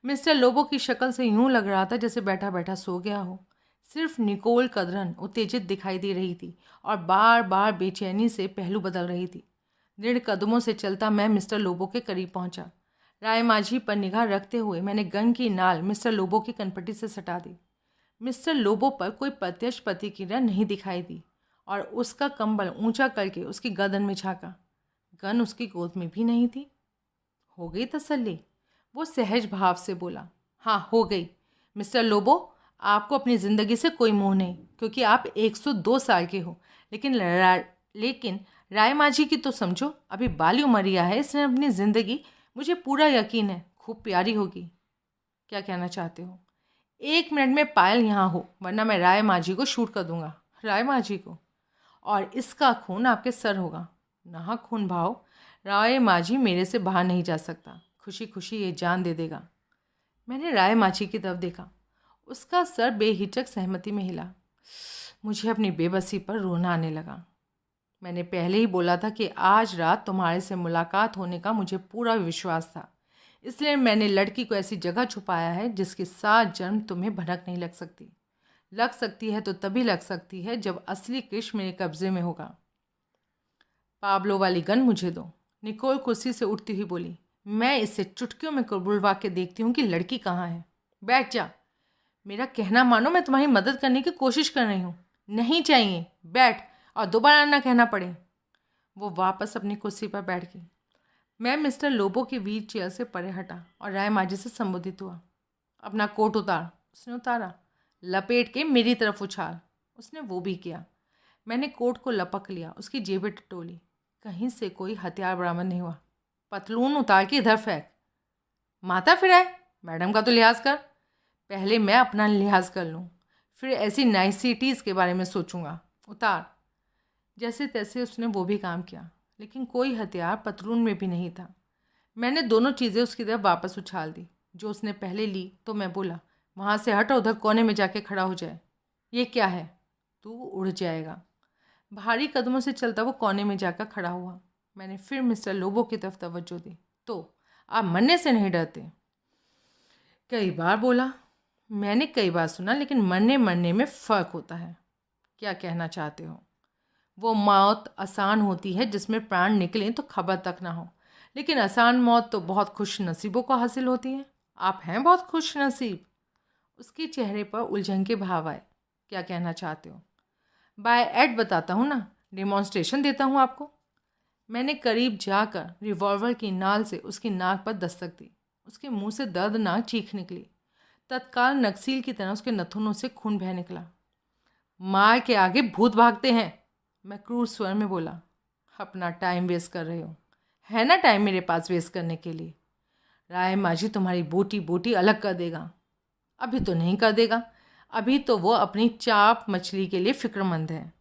मिस्टर लोबो की शक्ल से यूं लग रहा था जैसे बैठा बैठा सो गया हो। सिर्फ निकोल कदरन उत्तेजित दिखाई दे रही थी और बार बार बेचैनी से पहलू बदल रही थी। दृढ़ कदमों से चलता मैं मिस्टर लोबो के करीब पहुंचा। राय माझी पर निगाह रखते हुए मैंने गन की नाल मिस्टर लोबो की कनपट्टी से सटा दी। मिस्टर लोबो पर कोई प्रत्यक्ष प्रतिक्रिया नहीं दिखाई दी और उसका कंबल ऊंचा करके उसकी गर्दन में झाँका। गन उसकी गोद में भी नहीं थी। हो गई तसल्ली? वो सहज भाव से बोला। हाँ, हो गई। मिस्टर लोबो, आपको अपनी ज़िंदगी से कोई मोह नहीं, क्योंकि आप 102 साल के हो। लेकिन राय माझी की तो समझो, अभी बाली उमरिया है। इसने अपनी ज़िंदगी, मुझे पूरा यकीन है, खूब प्यारी होगी। क्या कहना चाहते हो? 1 मिनट में पायल यहाँ हो, वरना मैं राय माझी को शूट कर दूंगा। राय माझी को? और इसका खून आपके सर होगा। नाहक खून भाव, राय माझी मेरे से बाहर नहीं जा सकता। खुशी खुशी ये जान दे देगा। मैंने राय माझी की तरफ देखा। उसका सर बेहिचक सहमति में हिला। मुझे अपनी बेबसी पर रोना आने लगा। मैंने पहले ही बोला था कि आज रात तुम्हारे से मुलाकात होने का मुझे पूरा विश्वास था, इसलिए मैंने लड़की को ऐसी जगह छुपाया है जिसकी 7 जन्म तुम्हें भनक नहीं लग सकती। लग सकती है तो तभी लग सकती है जब असली क्रिश मेरे कब्जे में होगा। पाब्लो वाली गन मुझे दो। निकोल कुर्सी से उठती हुई बोली। मैं इसे चुटकियों में बुलवा के देखती हूँ कि लड़की कहाँ है। बैठ जा। मेरा कहना मानो, मैं तुम्हारी मदद करने की कोशिश कर रही हूँ। नहीं चाहिए, बैठ, और दोबारा ना कहना पड़े। वो वापस अपनी कुर्सी पर बैठ गई। मैं मिस्टर लोबो की व्हील चेयर से परे हटा और राय माझी से संबोधित हुआ। अपना कोट उतार। उसने उतारा। लपेट के मेरी तरफ उछाल। उसने वो भी किया। मैंने कोट को लपक लिया, उसकी जेबें टटोली। कहीं से कोई हथियार बरामद नहीं हुआ। पतलून उतार के इधर फेंक। माता फिराए, मैडम का तो लिहाज कर। पहले मैं अपना लिहाज कर लूँ, फिर ऐसी नाइसिटीज़ के बारे में सोचूंगा। उतार। जैसे तैसे उसने वो भी काम किया, लेकिन कोई हथियार पतलून में भी नहीं था। मैंने दोनों चीज़ें उसकी तरफ वापस उछाल दी जो उसने पहले ली, तो मैं बोला, वहाँ से हट, उधर कोने में जाके खड़ा हो जाए। ये क्या है? तू उड़ जाएगा। भारी कदमों से चलता वो कोने में जाकर खड़ा हुआ। मैंने फिर मिस्टर लोबो की तरफ तवज्जो दी। तो आप मरने से नहीं डरते? कई बार बोला। मैंने कई बार सुना, लेकिन मरने में फ़र्क होता है। क्या कहना चाहते हो? वो मौत आसान होती है जिसमें प्राण निकलें तो खबर तक ना हो, लेकिन आसान मौत तो बहुत खुश नसीबों को हासिल होती है। आप हैं बहुत खुश नसीब। उसके चेहरे पर उलझन के भाव आए। क्या कहना चाहते हो? बाय एड बताता हूँ ना, डेमॉन्स्ट्रेशन देता हूँ आपको। मैंने करीब जाकर रिवॉल्वर की नाल से उसकी नाक पर दस्तक दी। उसके मुंह से दर्दनाक चीख निकली। तत्काल नक्सील की तरह उसके नथुनों से खून बह निकला। मार के आगे भूत भागते हैं, मैं क्रूर स्वर में बोला। अपना टाइम वेस्ट कर रहे हो, है ना टाइम मेरे पास वेस्ट करने के लिए? राय माझी तुम्हारी बोटी बोटी अलग कर देगा। अभी तो नहीं कर देगा, अभी तो वो अपनी चाप मछली के लिए फिक्रमंद है।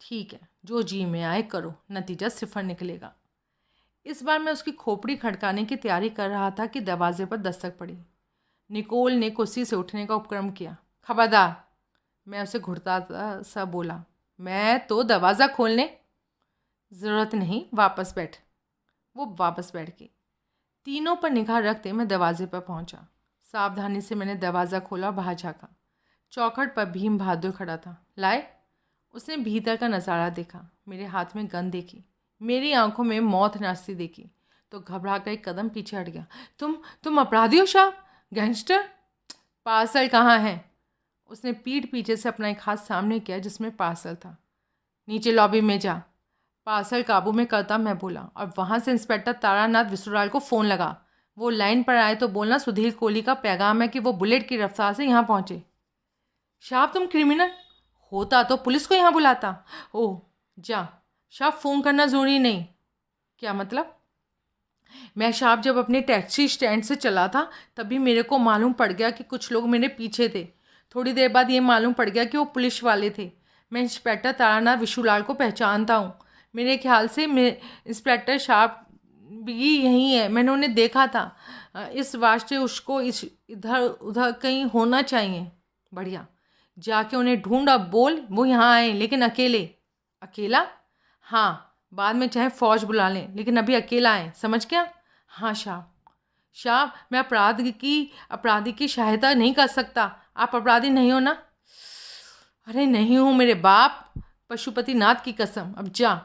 ठीक है, जो जी में आए करो, नतीजा सिफर निकलेगा। इस बार मैं उसकी खोपड़ी खड़काने की तैयारी कर रहा था कि दरवाजे पर दस्तक पड़ी। निकोल ने कुर्सी से उठने का उपक्रम किया। खबरदार, मैं उसे घुरता सा बोला। मैं तो दरवाज़ा खोलने। ज़रूरत नहीं, वापस बैठ। वो वापस बैठ गई। तीनों पर निगाह रखते मैं दरवाजे पर पहुंचा। सावधानी से मैंने दरवाज़ा खोला और बाहर झाँका। चौखट पर भीम बहादुर खड़ा था। लाए? उसने भीतर का नज़ारा देखा, मेरे हाथ में गन देखी, मेरी आंखों में मौत नाचती देखी तो घबरा कर एक कदम पीछे हट गया। तुम अपराधी हो साहब? गैंगस्टर? पार्सल कहाँ है? उसने पीठ पीछे से अपना एक हाथ सामने किया जिसमें पार्सल था। नीचे लॉबी में जा। पार्सल काबू में करता मैं बोला, और वहाँ से इंस्पेक्टर तारानाथ विसुराल को फ़ोन लगा। वो लाइन पर आए तो बोलना सुधीर कोहली का पैगाम है कि वो बुलेट की रफ्तार से यहाँ पहुँचे। साहब तुम क्रिमिनल होता तो पुलिस को यहाँ बुलाता। ओह जा साहब, फ़ोन करना ज़रूरी नहीं। क्या मतलब? मैं साहब जब अपने टैक्सी स्टैंड से चला था तभी मेरे को मालूम पड़ गया कि कुछ लोग मेरे पीछे थे। थोड़ी देर बाद ये मालूम पड़ गया कि वो पुलिस वाले थे। मैं इंस्पेक्टर तारानाथ विशुलाल को पहचानता हूँ। मेरे ख्याल से इंस्पेक्टर साहब भी यही है, मैंने उन्हें देखा था। इस वास्ते उसको इस इधर उधर कहीं होना चाहिए। बढ़िया, जाके उन्हें ढूंढ। अब बोल वो यहाँ आए, लेकिन अकेले। अकेला? हाँ, बाद में चाहे फौज बुला लें, लेकिन अभी अकेला आए, समझ गया? हाँ साहब। साहब मैं अपराधी की सहायता नहीं कर सकता। आप अपराधी नहीं हो ना? अरे नहीं हूँ मेरे बाप, पशुपतिनाथ की कसम। अब जा।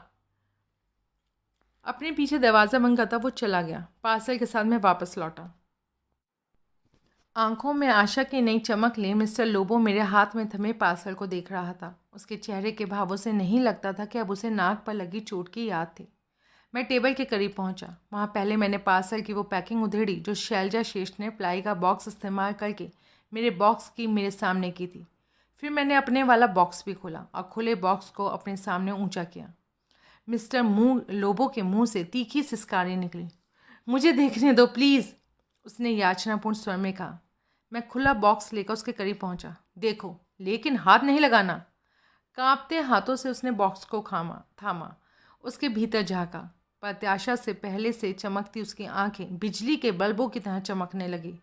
अपने पीछे दरवाज़ा बंद करता वो चला गया। पार्सल के साथ मैं वापस लौटा। आंखों में आशा की नई चमक लिए मिस्टर लोबो मेरे हाथ में थमे पार्सल को देख रहा था। उसके चेहरे के भावों से नहीं लगता था कि अब उसे नाक पर लगी चोट की याद थी। मैं टेबल के करीब पहुंचा। वहां पहले मैंने पार्सल की वो पैकिंग उधेड़ी जो शैलजा श्रेष्ठ ने प्लाई का बॉक्स इस्तेमाल करके मेरे बॉक्स की मेरे सामने की थी। फिर मैंने अपने वाला बॉक्स भी खोला और खुले बॉक्स को अपने सामने ऊंचा किया। मिस्टर लोबो के मुंह से तीखी सिसकारी निकली। मुझे देखने दो प्लीज़, उसने याचनापूर्ण स्वर में कहा। मैं खुला बॉक्स लेकर उसके करीब पहुंचा। देखो, लेकिन हाथ नहीं लगाना। कांपते हाथों से उसने बॉक्स को थामा। उसके भीतर झांका। प्रत्याशा से पहले से चमकती उसकी आंखें बिजली के बल्बों की तरह चमकने लगी।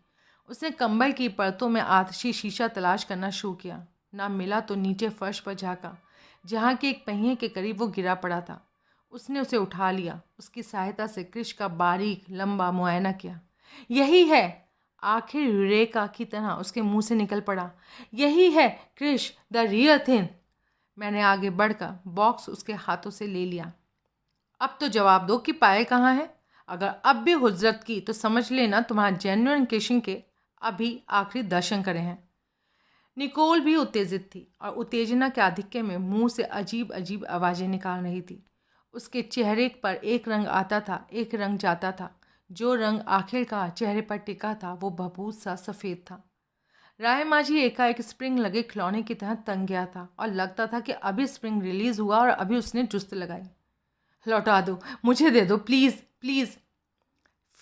उसने कंबल की परतों में आतशी शीशा तलाश करना शुरू किया। ना मिला तो नीचे फर्श पर झांका, जहाँ के एक पहिए के करीब वो गिरा पड़ा था। उसने उसे उठा लिया। उसकी सहायता से क्रिश का बारीक लंबा मुआयना किया। यही है, आखिर यूरेका की तरह उसके मुंह से निकल पड़ा। यही है क्रिश, द रियल थिंग। मैंने आगे बढ़कर बॉक्स उसके हाथों से ले लिया। अब तो जवाब दो कि पायल कहाँ है? अगर अब भी हुज्जत की तो समझ लेना तुम्हारा जेन्युइन किशन के अभी आखिरी दर्शन करे हैं। निकोल भी उत्तेजित थी और उत्तेजना के आधिक्य में मुंह से अजीब अजीब आवाज़ें निकाल रही थी। उसके चेहरे पर एक रंग आता था, एक रंग जाता था। जो रंग आखिरकार चेहरे पर टिका था वो भभूत सा सफ़ेद था। राय माझी एकाएक स्प्रिंग लगे खिलौने की तरह तंग गया था और लगता था कि अभी स्प्रिंग रिलीज़ हुआ और अभी उसने जुस्त लगाई। लौटा दो, मुझे दे दो प्लीज़ प्लीज़।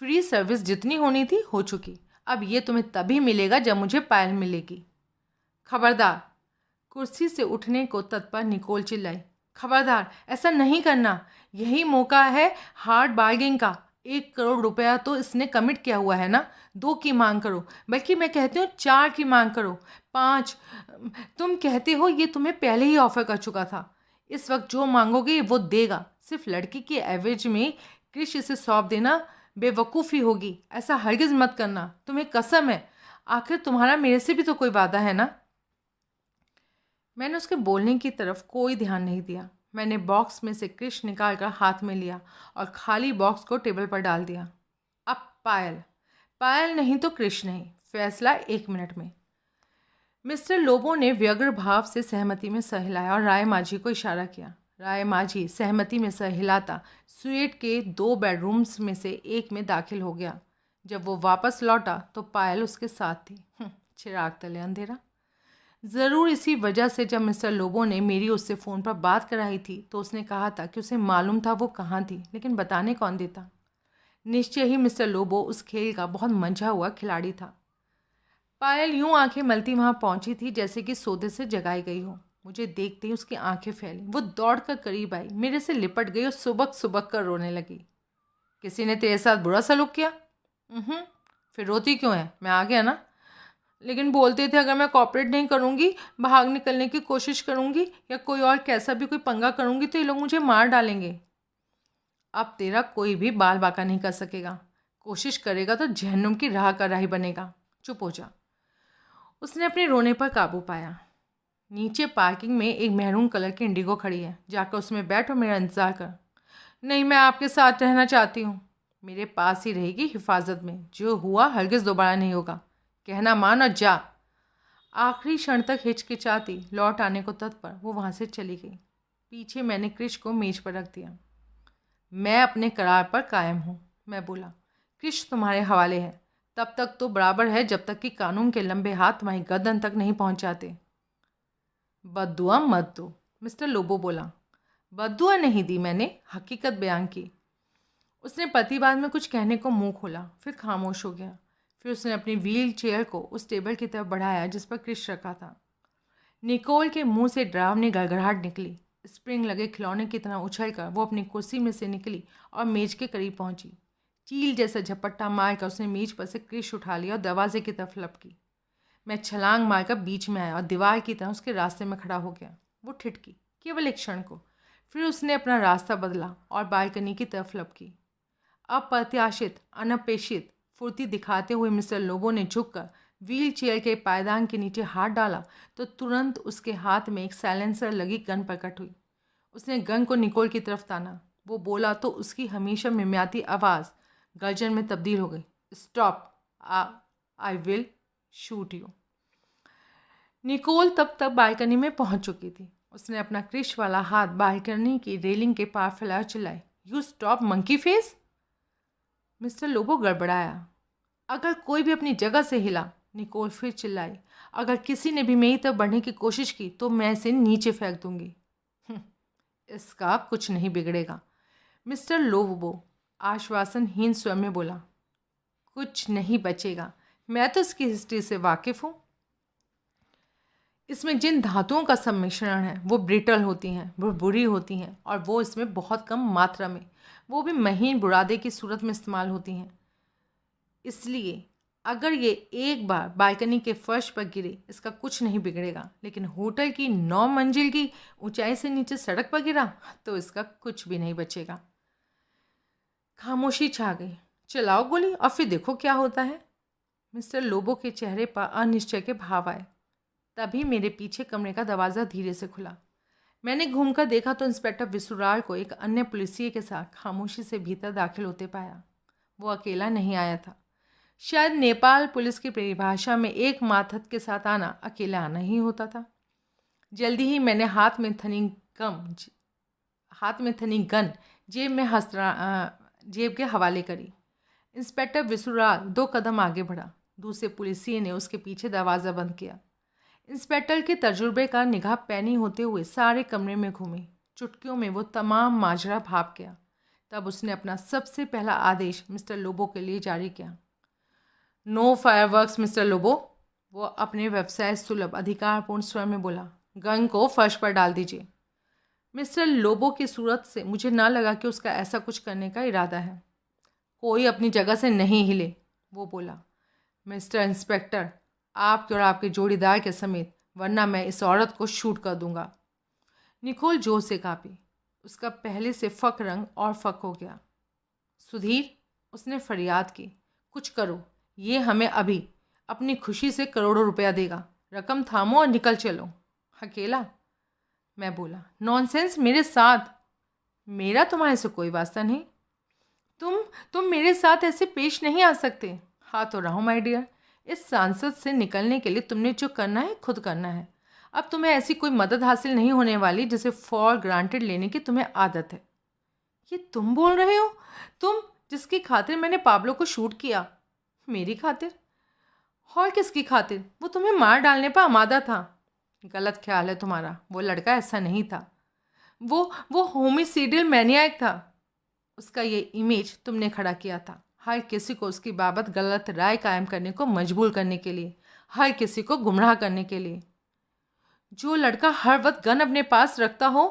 फ्री सर्विस जितनी होनी थी हो चुकी। अब ये तुम्हें तभी मिलेगा जब मुझे पायल मिलेगी। खबरदार, कुर्सी से उठने को तत्पर निकोल चिल्लाई। खबरदार, ऐसा नहीं करना। यही मौका है हार्ड बार्गेनिंग का। 1 करोड़ रुपया तो इसने कमिट किया हुआ है ना। 2 की मांग करो, बल्कि मैं कहती हूँ 4 की मांग करो, 5। तुम कहते हो ये तुम्हें पहले ही ऑफर कर चुका था। इस वक्त जो मांगोगे वो देगा। सिर्फ लड़की के एवरेज में कृष इसे सौंप देना बेवकूफ़ी होगी। ऐसा हरगिज़ मत करना, तुम्हें कसम है। आखिर तुम्हारा मेरे से भी तो कोई वादा है ना। मैंने उसके बोलने की तरफ कोई ध्यान नहीं दिया। मैंने बॉक्स में से क्रिश निकाल कर हाथ में लिया और खाली बॉक्स को टेबल पर डाल दिया। अब पायल नहीं तो क्रिश नहीं, फैसला 1 मिनट में। मिस्टर लोबो ने व्यग्र भाव से सहमति में सर हिलाया और राय माझी को इशारा किया। राय माझी सहमति में सर हिलाता स्वीट के 2 बेडरूम्स में से एक में दाखिल हो गया। जब वो वापस लौटा तो पायल उसके साथ थी। चिराग तले अंधेरा। ज़रूर इसी वजह से जब मिस्टर लोबो ने मेरी उससे फ़ोन पर बात कराई थी तो उसने कहा था कि उसे मालूम था वो कहाँ थी, लेकिन बताने कौन देता। निश्चय ही मिस्टर लोबो उस खेल का बहुत मंझा हुआ खिलाड़ी था। पायल यूं आंखें मलती वहां पहुंची थी जैसे कि सोते से जगाई गई हो। मुझे देखते ही उसकी आंखें फैली। वो दौड़कर करीब आई, मेरे से लिपट गई और सुबक सुबक कर रोने लगी। किसी ने तेरे साथ बुरा सलूक किया? फिर रोती क्यों है? मैं आ गया ना। लेकिन बोलते थे अगर मैं कॉपरेट नहीं करूँगी, भाग निकलने की कोशिश करूँगी या कोई और कैसा भी कोई पंगा करूँगी तो ये लोग मुझे मार डालेंगे। अब तेरा कोई भी बाल बाका नहीं कर सकेगा। कोशिश करेगा तो जहन्नुम की राह का राही बनेगा। चुप हो जा। उसने अपने रोने पर काबू पाया। नीचे पार्किंग में एक मैरून कलर की इंडिगो खड़ी है, जाकर उसमें बैठ और मेरा इंतज़ार कर। नहीं, मैं आपके साथ रहना चाहती हूँ। मेरे पास ही रहेगी हिफाजत में। जो हुआ हरगिज़ दोबारा नहीं होगा। कहना मान और जा। आखिरी क्षण तक हिचकिचाती लौट आने को तत्पर वो वहाँ से चली गई। पीछे मैंने क्रिश को मेज पर रख दिया। मैं अपने करार पर कायम हूँ, मैं बोला। क्रिश तुम्हारे हवाले है। तब तक तो बराबर है जब तक कि कानून के लंबे हाथ तुम्हारी गर्दन तक नहीं पहुँच जाते। बद्दुआ मत दो, मिस्टर लोबो बोला। बद्दुआ नहीं दी मैंने, हकीकत बयान की। उसने प्रतिवाद में कुछ कहने को मुंह खोला, फिर खामोश हो गया। फिर उसने अपनी व्हील चेयर को उस टेबल की तरफ बढ़ाया जिस पर क्रिश रखा था। निकोल के मुंह से डरावनी गड़गड़ाहट निकली। स्प्रिंग लगे खिलौने की तरह उछलकर वो अपनी कुर्सी में से निकली और मेज के करीब पहुंची। चील जैसा झपट्टा मारकर उसने मेज पर से क्रिश उठा लिया और दरवाजे की तरफ लपकी। मैं छलांग मारकर बीच में आया और दीवार की तरह उसके रास्ते में खड़ा हो गया। वो ठिठकी, केवल एक क्षण को। फिर उसने अपना रास्ता बदला और बालकनी की तरफ लपकी। अप्रत्याशित, अनपेक्षित फुर्ती दिखाते हुए मिस्टर लोबो ने झुककर व्हील चेयर के पायदान के नीचे हाथ डाला तो तुरंत उसके हाथ में एक साइलेंसर लगी गन प्रकट हुई। उसने गन को निकोल की तरफ ताना। वो बोला तो उसकी हमेशा मिमियाती आवाज़ गर्जन में तब्दील हो गई। Stop, I will shoot you. Nicole तब तक बालकनी में पहुंच चुकी थी। उसने अपना क्रिश वाला हाथ बालकनी की रेलिंग के पार फैलाकर चिल्लाई, you stop monkey face. Mister Lobo गड़बड़ाया। अगर कोई भी अपनी जगह से हिला, निकोल फिर चिल्लाई, अगर किसी ने भी मेरी तरफ बढ़ने की कोशिश की तो मैं इसे नीचे फेंक दूंगी। इसका कुछ नहीं बिगड़ेगा, मिस्टर लोबो आश्वासनहीन स्वर में बोला। कुछ नहीं बचेगा, मैं तो इसकी हिस्ट्री से वाकिफ़ हूँ। इसमें जिन धातुओं का सम्मिश्रण है वो ब्रिटल होती हैं, वो बुरी होती हैं और वो इसमें बहुत कम मात्रा में, वो भी महीन बुरादे की सूरत में इस्तेमाल होती हैं। इसलिए अगर ये एक बार बालकनी के फर्श पर गिरे इसका कुछ नहीं बिगड़ेगा, लेकिन होटल की 9 मंजिल की ऊंचाई से नीचे सड़क पर गिरा तो इसका कुछ भी नहीं बचेगा। खामोशी छा गई। चलाओ गोली और फिर देखो क्या होता है। मिस्टर लोबो के चेहरे पर अनिश्चय के भाव आए। तभी मेरे पीछे कमरे का दरवाज़ा धीरे से खुला। मैंने घूमकर देखा तो इंस्पेक्टर विसुराल को एक अन्य पुलिसिये के साथ खामोशी से भीतर दाखिल होते पाया। वो अकेला नहीं आया था। शायद नेपाल पुलिस की परिभाषा में एक माथत के साथ आना अकेला आना ही होता था। जल्दी ही मैंने हाथ में थनी गन जेब के हवाले करी। इंस्पेक्टर विसुराल 2 कदम आगे बढ़ा। दूसरे पुलिसिये ने उसके पीछे दरवाज़ा बंद किया। इंस्पेक्टर के तजुर्बे का निगाह पैनी होते हुए सारे कमरे में घूमे। चुटकियों में वो तमाम माजरा भाप गया। तब उसने अपना सबसे पहला आदेश मिस्टर लोबो के लिए जारी किया। No fireworks mister Lobo. वो अपने व्यवसाय सुलभ अधिकारपूर्ण स्वर में बोला। गन को फर्श पर डाल दीजिए। मिस्टर लोबो की सूरत से मुझे ना लगा कि उसका ऐसा कुछ करने का इरादा है। कोई अपनी जगह से नहीं हिले, वो बोला। मिस्टर इंस्पेक्टर, आपके और आपके जोड़ीदार के समेत, वरना मैं इस औरत को शूट कर दूंगा। निकोल जोर से कांपी। उसका पहले से फक रंग और फक हो गया। सुधीर, उसने फरियाद की, कुछ करो। ये हमें अभी अपनी खुशी से करोड़ों रुपया देगा। रकम थामो और निकल चलो। अकेला? मैं बोला। नॉनसेंस, मेरे साथ। मेरा तुम्हारे से कोई वास्ता नहीं। तुम मेरे साथ ऐसे पेश नहीं आ सकते। हाँ तो रहो माय डियर। इस सांसद से निकलने के लिए तुमने जो करना है खुद करना है। अब तुम्हें ऐसी कोई मदद हासिल नहीं होने वाली जिसे फॉर ग्रांटेड लेने की तुम्हें आदत है। ये तुम बोल रहे हो? तुम जिसकी खातिर मैंने पाब्लो को शूट किया। मेरी खातिर? और किसकी खातिर? वो तुम्हें मार डालने पर आमादा था। गलत ख्याल है तुम्हारा, वो लड़का ऐसा नहीं था। वो होमिसाइडल मैनियाक था। उसका ये इमेज तुमने खड़ा किया था, हर किसी को उसकी बाबत गलत राय कायम करने को मजबूर करने के लिए, हर किसी को गुमराह करने के लिए। जो लड़का हर वक्त गन अपने पास रखता हो।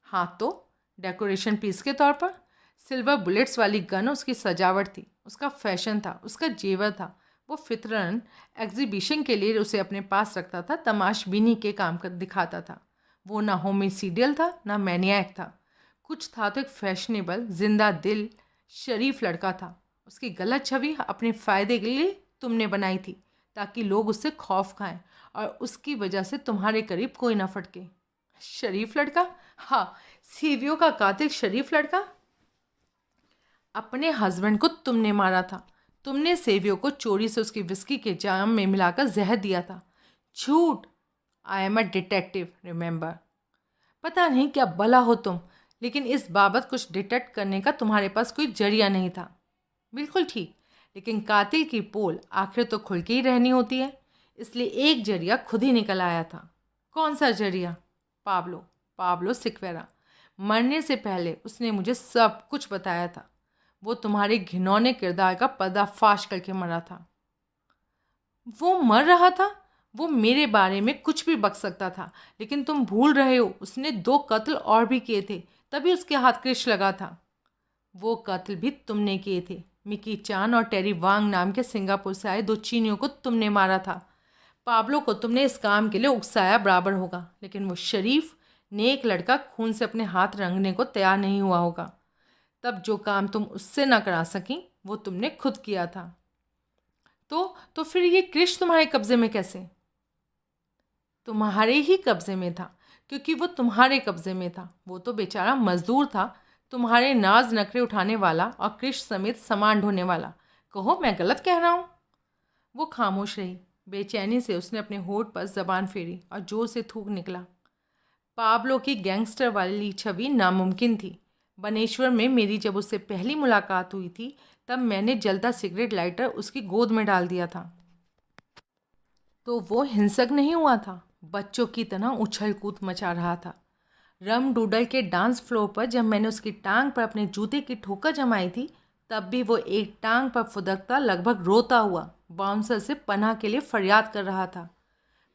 हाँ तो डेकोरेशन पीस के तौर पर। सिल्वर बुलेट्स वाली गन उसकी सजावट थी, उसका फैशन था, उसका जेवर था। वो फितरन एग्जीबिशन के लिए उसे अपने पास रखता था, तमाशबीनी के काम कर दिखाता था। वो ना होमिसाइडल था ना मैनियाक था। कुछ था तो एक फैशनेबल, जिंदा दिल, शरीफ लड़का था। उसकी गलत छवि अपने फ़ायदे के लिए तुमने बनाई थी, ताकि लोग उससे खौफ खाएं और उसकी वजह से तुम्हारे करीब कोई ना फटके। शरीफ लड़का? हाँ, सीवियों का कातिल शरीफ लड़का। अपने हस्बैंड को तुमने मारा था। तुमने सेवियो को चोरी से उसकी विस्की के जाम में मिलाकर जहर दिया था। झूठ। I am a detective, remember. पता नहीं क्या भला हो तुम, लेकिन इस बाबत कुछ डिटेक्ट करने का तुम्हारे पास कोई जरिया नहीं था। बिल्कुल ठीक, लेकिन कातिल की पोल आखिर तो खुल के ही रहनी होती है, इसलिए एक जरिया खुद ही निकल आया था। कौन सा जरिया? पाब्लो सिक्वेरा। मरने से पहले उसने मुझे सब कुछ बताया था। वो तुम्हारे घिनौने किरदार का पर्दाफाश करके मरा था। वो मर रहा था? वो मेरे बारे में कुछ भी बक सकता था, लेकिन तुम भूल रहे हो उसने 2 कत्ल और भी किए थे, तभी उसके हाथ क्रिश लगा था। वो कत्ल भी तुमने किए थे। मिकी चान और टेरी वांग नाम के सिंगापुर से आए 2 चीनियों को तुमने मारा था। पाब्लो को तुमने इस काम के लिए उकसाया बराबर होगा, लेकिन वो शरीफ, नेक लड़का खून से अपने हाथ रंगने को तैयार नहीं हुआ होगा। तब जो काम तुम उससे ना करा सकी, वो तुमने खुद किया था। तो फिर ये क्रिश तुम्हारे कब्जे में कैसे? तुम्हारे ही कब्जे में था, क्योंकि वो तुम्हारे कब्जे में था। वो तो बेचारा मजदूर था, तुम्हारे नाज नखरे उठाने वाला और क्रिश समेत सामान ढोने वाला। कहो मैं गलत कह रहा हूँ? वो खामोश रही। बेचैनी से उसने अपने होठ पर जबान फेरी और जोर से थूक निकला। पाब्लो की गैंगस्टर वाली छवि नामुमकिन थी। बनेश्वर में मेरी जब उससे पहली मुलाकात हुई थी, तब मैंने जलता सिगरेट लाइटर उसकी गोद में डाल दिया था। तो वो हिंसक नहीं हुआ था, बच्चों की तरह उछल कूद मचा रहा था। रम डूडल के डांस फ्लोर पर जब मैंने उसकी टांग पर अपने जूते की ठोकर जमाई थी, तब भी वो एक टांग पर फुदकता, लगभग रोता हुआ बाउंसर से पनाह के लिए फरियाद कर रहा था।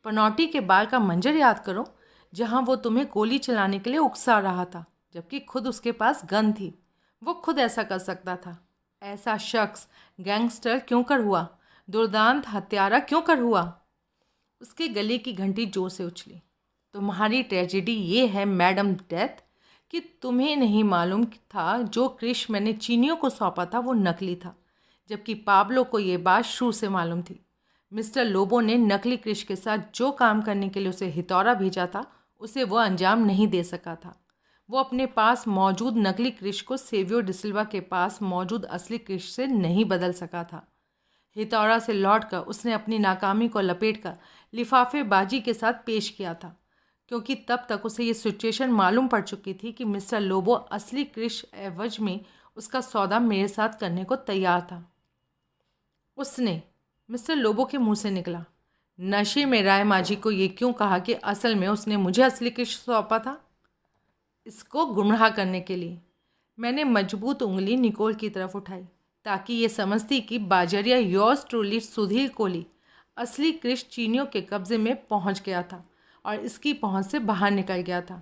पनौटी के बाल का मंजर याद करो, जहाँ वो तुम्हें गोली चलाने के लिए उकसा रहा था, जबकि खुद उसके पास गन थी। वो खुद ऐसा कर सकता था। ऐसा शख्स गैंगस्टर क्यों कर हुआ? दुर्दांत हत्यारा क्यों कर हुआ? उसके गले की घंटी जोर से उछली। तुम्हारी ट्रेजेडी ये है मैडम डेथ, कि तुम्हें नहीं मालूम था जो क्रिश मैंने चीनियों को सौंपा था वो नकली था, जबकि पाब्लो को ये बात शुरू से मालूम थी। मिस्टर लोबो ने नकली क्रिश के साथ जो काम करने के लिए उसे हितौरा भेजा था, उसे वह अंजाम नहीं दे सका था। वो अपने पास मौजूद नकली क्रिश को सेवियो डिसिल्वा के पास मौजूद असली क्रिश से नहीं बदल सका था। हितौरा से लौटकर उसने अपनी नाकामी को लपेटकर लिफाफेबाजी के साथ पेश किया था, क्योंकि तब तक उसे ये सिचुएशन मालूम पड़ चुकी थी कि मिस्टर लोबो असली क्रिश एवज में उसका सौदा मेरे साथ करने को तैयार था। उसने, मिस्टर लोबो के मुंह से निकला। नशे में राय माजी को ये क्यों कहा कि असल में उसने मुझे असली क्रिश सौंपा था? इसको गुमराह करने के लिए। मैंने मजबूत उंगली निकोल की तरफ उठाई, ताकि ये समझती कि बाजरिया योर्स ट्रूली सुधील कोहली असली क्रिश चीनियों के कब्जे में पहुंच गया था और इसकी पहुंच से बाहर निकल गया था,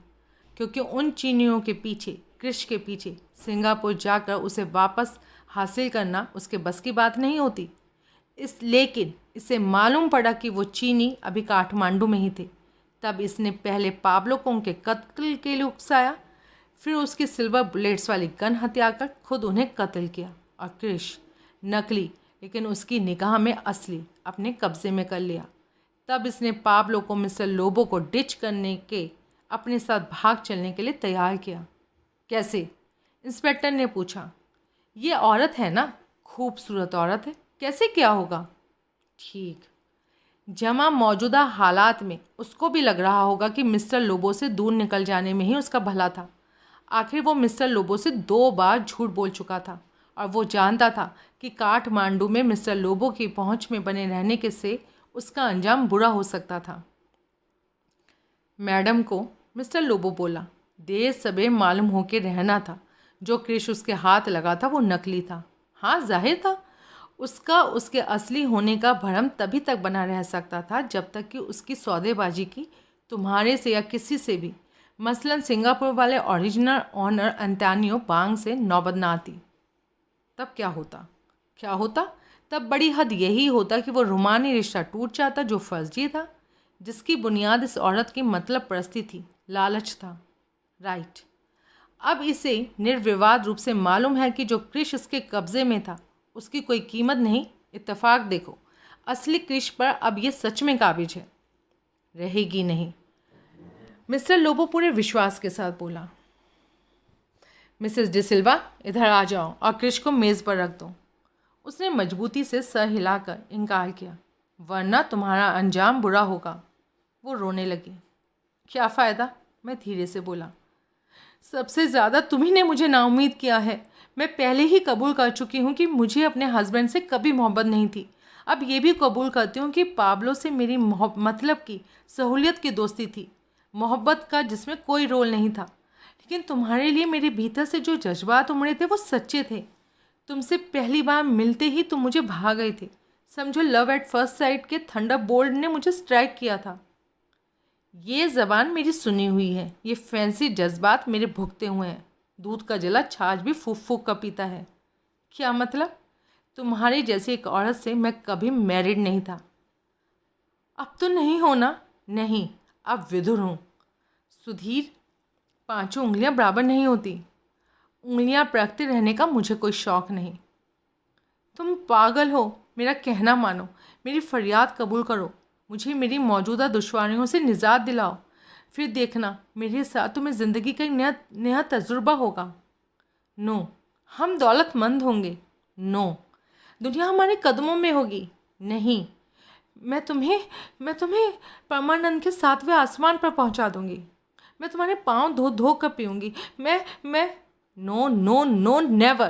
क्योंकि उन चीनियों के पीछे, क्रिश के पीछे सिंगापुर जाकर उसे वापस हासिल करना उसके बस की बात नहीं होती। लेकिन इसे मालूम पड़ा कि वो चीनी अभी काठमांडू में ही थे। तब इसने पहले पाब्लो को उनके कत्ल के लिए उकसाया, फिर उसकी सिल्वर बुलेट्स वाली गन हथियार कर खुद उन्हें कत्ल किया और क्रिश, नकली लेकिन उसकी निगाह में असली, अपने कब्जे में कर लिया। तब इसने पाब्लो को मिस्टर लोबो को डिच करने के अपने साथ भाग चलने के लिए तैयार किया। कैसे? इंस्पेक्टर ने पूछा। ये औरत है ना, खूबसूरत औरत है, कैसे क्या होगा? ठीक, जमा मौजूदा हालात में उसको भी लग रहा होगा कि मिस्टर लोबो से दूर निकल जाने में ही उसका भला था। आखिर वो मिस्टर लोबो से 2 बार झूठ बोल चुका था और वो जानता था कि काठमांडू में मिस्टर लोबो की पहुंच में बने रहने के से उसका अंजाम बुरा हो सकता था। मैडम को मिस्टर लोबो बोला, देर सबेर मालूम हो के रहना था। जो क्रिश उसके हाथ लगा था वो नकली था। हाँ, जाहिर था उसका उसके असली होने का भ्रम तभी तक बना रह सकता था जब तक कि उसकी सौदेबाजी की तुम्हारे से या किसी से भी, मसलन सिंगापुर वाले ओरिजिनल ऑनर अंतानियो बांग से नौबत ना आती। तब क्या होता? तब बड़ी हद यही होता कि वो रूमानी रिश्ता टूट जाता जो फर्जी था, जिसकी बुनियाद इस औरत की मतलब परस्ती थी, लालच था। राइट। अब इसे निर्विवाद रूप से मालूम है कि जो क्रिश उसके कब्जे में था उसकी कोई कीमत नहीं। इत्तेफाक देखो, असली क्रिश पर अब ये सच में काबिज है। रहेगी नहीं, मिस्टर लोबो पूरे विश्वास के साथ बोला। मिसेस डिसिल्वा, इधर आ जाओ और क्रिश को मेज़ पर रख दो। उसने मजबूती से सर हिलाकर इनकार किया, वरना तुम्हारा अंजाम बुरा होगा। वो रोने लगी। क्या फ़ायदा? मैं धीरे से बोला। सबसे ज़्यादा तुम्ही ने मुझे नाउम्मीद किया है। मैं पहले ही कबूल कर चुकी हूँ कि मुझे अपने हस्बैंड से कभी मोहब्बत नहीं थी। अब ये भी कबूल करती हूँ कि पाब्लो से मेरी मतलब की सहूलियत की दोस्ती थी, मोहब्बत का जिसमें कोई रोल नहीं था। लेकिन तुम्हारे लिए मेरे भीतर से जो जज्बात उमड़े थे वो सच्चे थे। तुमसे पहली बार मिलते ही तुम मुझे भा गए थे। समझो लव एट फर्स्ट साइट के थंडरबोल्ट ने मुझे स्ट्राइक किया था। ये ज़बान मेरी सुनी हुई है, ये फैंसी जज्बात मेरे भुगते हुए हैं। दूध का जला छाछ भी फूक फूक का पीता है। क्या मतलब? तुम्हारी जैसी एक औरत से मैं कभी मैरिड नहीं था। अब तो नहीं हो ना? नहीं, अब विधुर हूँ। सुधीर, 5 उंगलियां बराबर नहीं होती। उंगलियां परखते रहने का मुझे कोई शौक़ नहीं। तुम पागल हो। मेरा कहना मानो, मेरी फरियाद कबूल करो, मुझे मेरी मौजूदा दुश्वारियों से निजात दिलाओ। फिर देखना, मेरे साथ तुम्हें ज़िंदगी का एक नया तजुर्बा होगा। नो, हम दौलतमंद होंगे। नो, दुनिया हमारे कदमों में होगी। नहीं, मैं तुम्हें परमानंद के 7वें आसमान पर पहुंचा दूंगी। मैं तुम्हारे पाँव धो धो कर पीऊँगी। मैं नो नो नो, नेवर।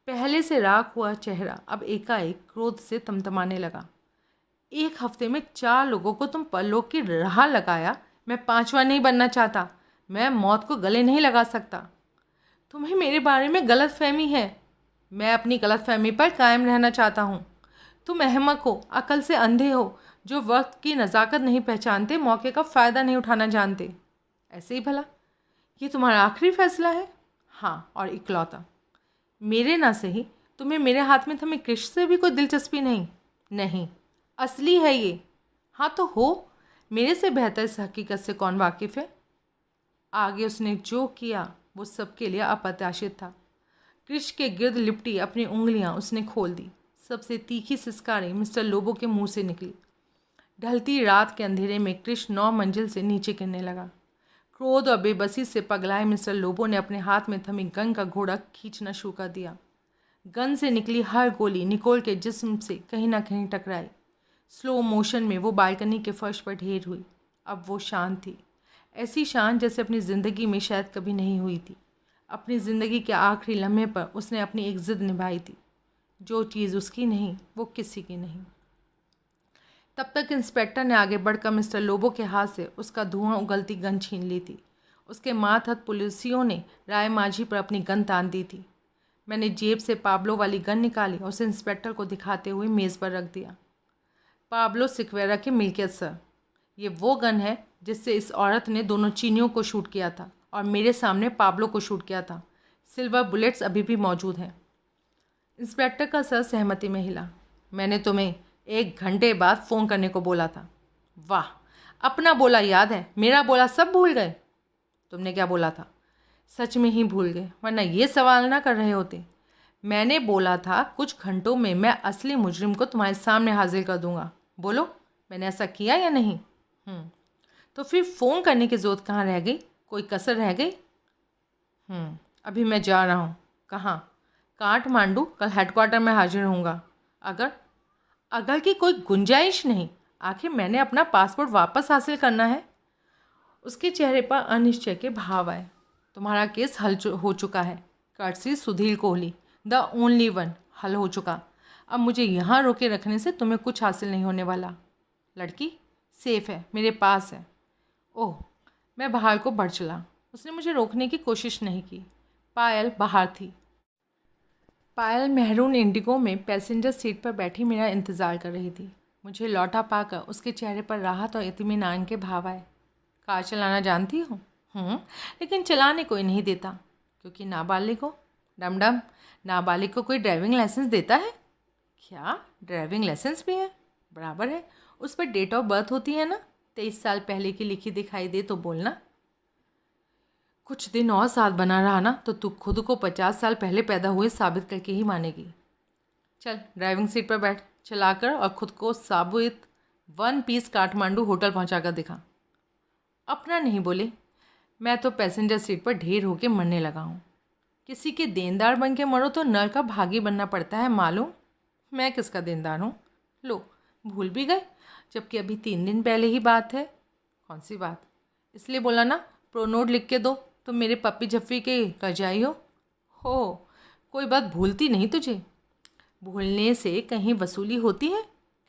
पहले से राख हुआ चेहरा अब एकाएक क्रोध से तमतमाने लगा। 1 हफ्ते में 4 लोगों को तुम परलोक की राह लगाया। मैं 5वां नहीं बनना चाहता। मैं मौत को गले नहीं लगा सकता। तुम्हें मेरे बारे में गलत फहमी है। मैं अपनी गलत फहमी पर कायम रहना चाहता हूँ। तुम अहमक हो, अकल से अंधे हो, जो वक्त की नज़ाकत नहीं पहचानते, मौके का फ़ायदा नहीं उठाना जानते। ऐसे ही भला ये तुम्हारा आखिरी फैसला है? हाँ, और इकलौता। मेरे ना सही, तुम्हें मेरे हाथ में थमे कृष्ण से भी कोई दिलचस्पी नहीं? नहीं, असली है ये। हाँ तो हो, मेरे से बेहतर इस हकीकत से कौन वाकिफ़ है? आगे उसने जो किया वो सबके लिए अप्रत्याशित था। कृष्ण के गिर्द लिपटी अपनी उंगलियां उसने खोल दी। सबसे तीखी सिसकारें मिस्टर लोबो के मुंह से निकली। ढलती रात के अंधेरे में कृष्ण 9 मंजिल से नीचे गिरने लगा। क्रोध और बेबसी से पगलाए मिस्टर लोबो ने अपने हाथ में थमी गन का घोड़ा खींचना शुरू कर दिया। गन से निकली हर गोली निकोल के जिस्म से कहीं ना कहीं टकराई। स्लो मोशन में वो बालकनी के फर्श पर ढेर हुई। अब वो शांत थी, ऐसी शांत जैसे अपनी ज़िंदगी में शायद कभी नहीं हुई थी। अपनी ज़िंदगी के आखिरी लम्हे पर उसने अपनी एक ज़िद निभाई थी, जो चीज़ उसकी नहीं वो किसी की नहीं। तब तक इंस्पेक्टर ने आगे बढ़कर मिस्टर लोबो के हाथ से उसका धुआं उगलती गन छीन ली थी। उसके मातहत पुलिसियों ने राय माझी पर अपनी गन तान दी थी। मैंने जेब से पाब्लो वाली गन निकाली और उसे इंस्पेक्टर को दिखाते हुए मेज़ पर रख दिया। पाब्लो सिक्वेरा की मिल्कियत सर। ये वो गन है जिससे इस औरत ने दोनों चीनियों को शूट किया था और मेरे सामने पाब्लो को शूट किया था। सिल्वर बुलेट्स अभी भी मौजूद हैं। इंस्पेक्टर का सर सहमति में हिला। मैंने तुम्हें 1 घंटे बाद फ़ोन करने को बोला था। वाह, अपना बोला याद है, मेरा बोला सब भूल गए। तुमने क्या बोला था? सच में ही भूल गए, वरना ये सवाल ना कर रहे होते। मैंने बोला था कुछ घंटों में मैं असली मुजरिम को तुम्हारे सामने हाजिर कर दूंगा। बोलो, मैंने ऐसा किया या नहीं? तो फिर फ़ोन करने की ज़रूरत कहाँ रह गई? कोई कसर रह गई? अभी मैं जा रहा हूँ। कहाँ? काठमांडू। कल हेडक्वार्टर में हाजिर होऊंगा। अगर की कोई गुंजाइश नहीं। आखिर मैंने अपना पासपोर्ट वापस हासिल करना है। उसके चेहरे पर अनिश्चय के भाव आए। तुम्हारा केस हल हो चुका है। Courtesy Sudhir Kohli. The only one हल हो चुका। अब मुझे यहाँ रोके रखने से तुम्हें कुछ हासिल नहीं होने वाला। लड़की सेफ है, मेरे पास है। ओह, मैं बाहर को बढ़ चला। उसने मुझे रोकने की कोशिश नहीं की। पायल बाहर थी। पायल मेहरून इंडिगो में पैसेंजर सीट पर बैठी मेरा इंतज़ार कर रही थी। मुझे लौटा पाकर उसके चेहरे पर राहत और इत्मीनान के भाव आए। कार चलाना जानती हो? लेकिन चलाने कोई नहीं देता, क्योंकि नाबालिग हो। डम डम, नाबालिग को कोई ड्राइविंग लाइसेंस देता है क्या? ड्राइविंग लाइसेंस भी है, बराबर है। उस पर डेट ऑफ बर्थ होती है ना। 23 साल पहले की लिखी दिखाई दे तो बोलना। कुछ दिन और साथ बना रहा ना तो तू खुद को 50 साल पहले पैदा हुए साबित करके ही मानेगी। चल ड्राइविंग सीट पर बैठ, चलाकर और खुद को साबित 1 पीस काठमांडू होटल पहुंचाकर दिखा। अपना नहीं बोले, मैं तो पैसेंजर सीट पर ढेर होके मरने लगा हूँ। किसी के देनदार बन के मरो तो नर का भागी बनना पड़ता है, मालूम। मैं किसका देनदार हूँ? लो, भूल भी गए, जबकि अभी 3 दिन पहले ही बात है। कौन सी बात? इसलिए बोला ना, प्रोनोट लिख के दो तो मेरे पप्पी झप्पी के करजाई हो। कोई बात भूलती नहीं तुझे? भूलने से कहीं वसूली होती है?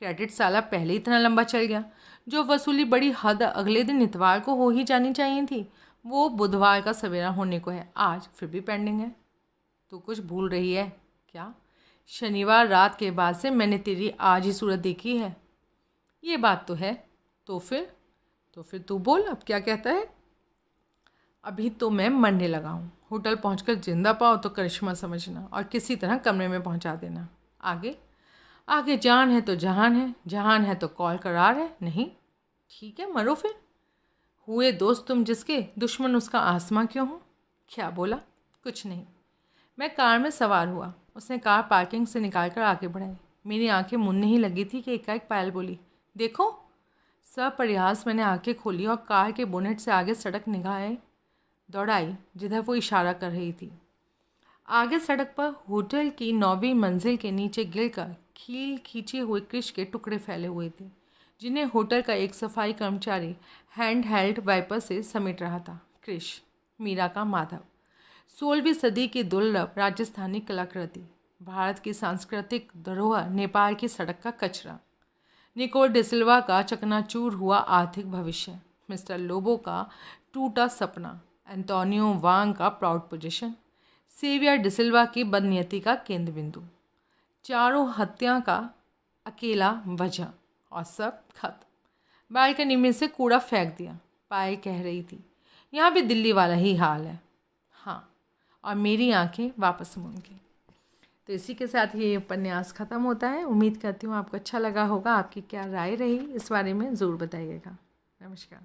क्रेडिट साला पहले इतना लंबा चल गया। जो वसूली बड़ी हद अगले दिन इतवार को हो ही जानी चाहिए थी, वो बुधवार का सवेरा होने को है। आज फिर भी पेंडिंग है। तू कुछ भूल रही है क्या? शनिवार रात के बाद से मैंने तेरी आज ही सूरत देखी है। ये बात तो है। तो फिर तू बोल, अब क्या कहता है? अभी तो मैं मरने लगा हूँ। होटल पहुँचकर जिंदा पाओ तो करिश्मा समझना और किसी तरह कमरे में पहुँचा देना। आगे जान है तो जहान है, जहान है तो कॉल करार है। नहीं ठीक है, मरो फिर। हुए दोस्त तुम जिसके, दुश्मन उसका आसमां क्यों हो? क्या बोला? कुछ नहीं। मैं कार में सवार हुआ। उसने कार पार्किंग से निकाल कर आगे बढ़ाई। मेरी आंखें मुनने ही लगी थी कि एकाएक पायल बोली, देखो। सप्रयास मैंने आंखें खोली और कार के बोनेट से आगे सड़क निगाहें दौड़ाई जिधर वो इशारा कर रही थी। आगे सड़क पर होटल की 9वीं मंजिल के नीचे गिरकर खील खींचे हुए कृष के टुकड़े फैले हुए थे, जिन्हें होटल का एक सफाई कर्मचारी हैंड हेल्ड वाइपर से समेट रहा था। कृष, मीरा का माधव, 16वीं सदी की दुर्लभ राजस्थानी कलाकृति, भारत की सांस्कृतिक धरोहर, नेपाल की सड़क का कचरा, निकोल डिसिल्वा का चकनाचूर हुआ आर्थिक भविष्य, मिस्टर लोबो का टूटा सपना, एंटोनियो वांग का प्राउड पोजीशन, सेवियर डिसिल्वा की बदनीयती का केंद्र बिंदु, चारों हत्या का अकेला वजह, और सब खत्म। बालकनी में से कूड़ा फेंक दिया। पायल कह रही थी, यहाँ भी दिल्ली वाला ही हाल है। हाँ, और मेरी आंखें वापस मूंद गई। तो इसी के साथ ये उपन्यास ख़त्म होता है। उम्मीद करती हूँ आपको अच्छा लगा होगा। आपकी क्या राय रही इस बारे में ज़रूर बताइएगा। नमस्कार।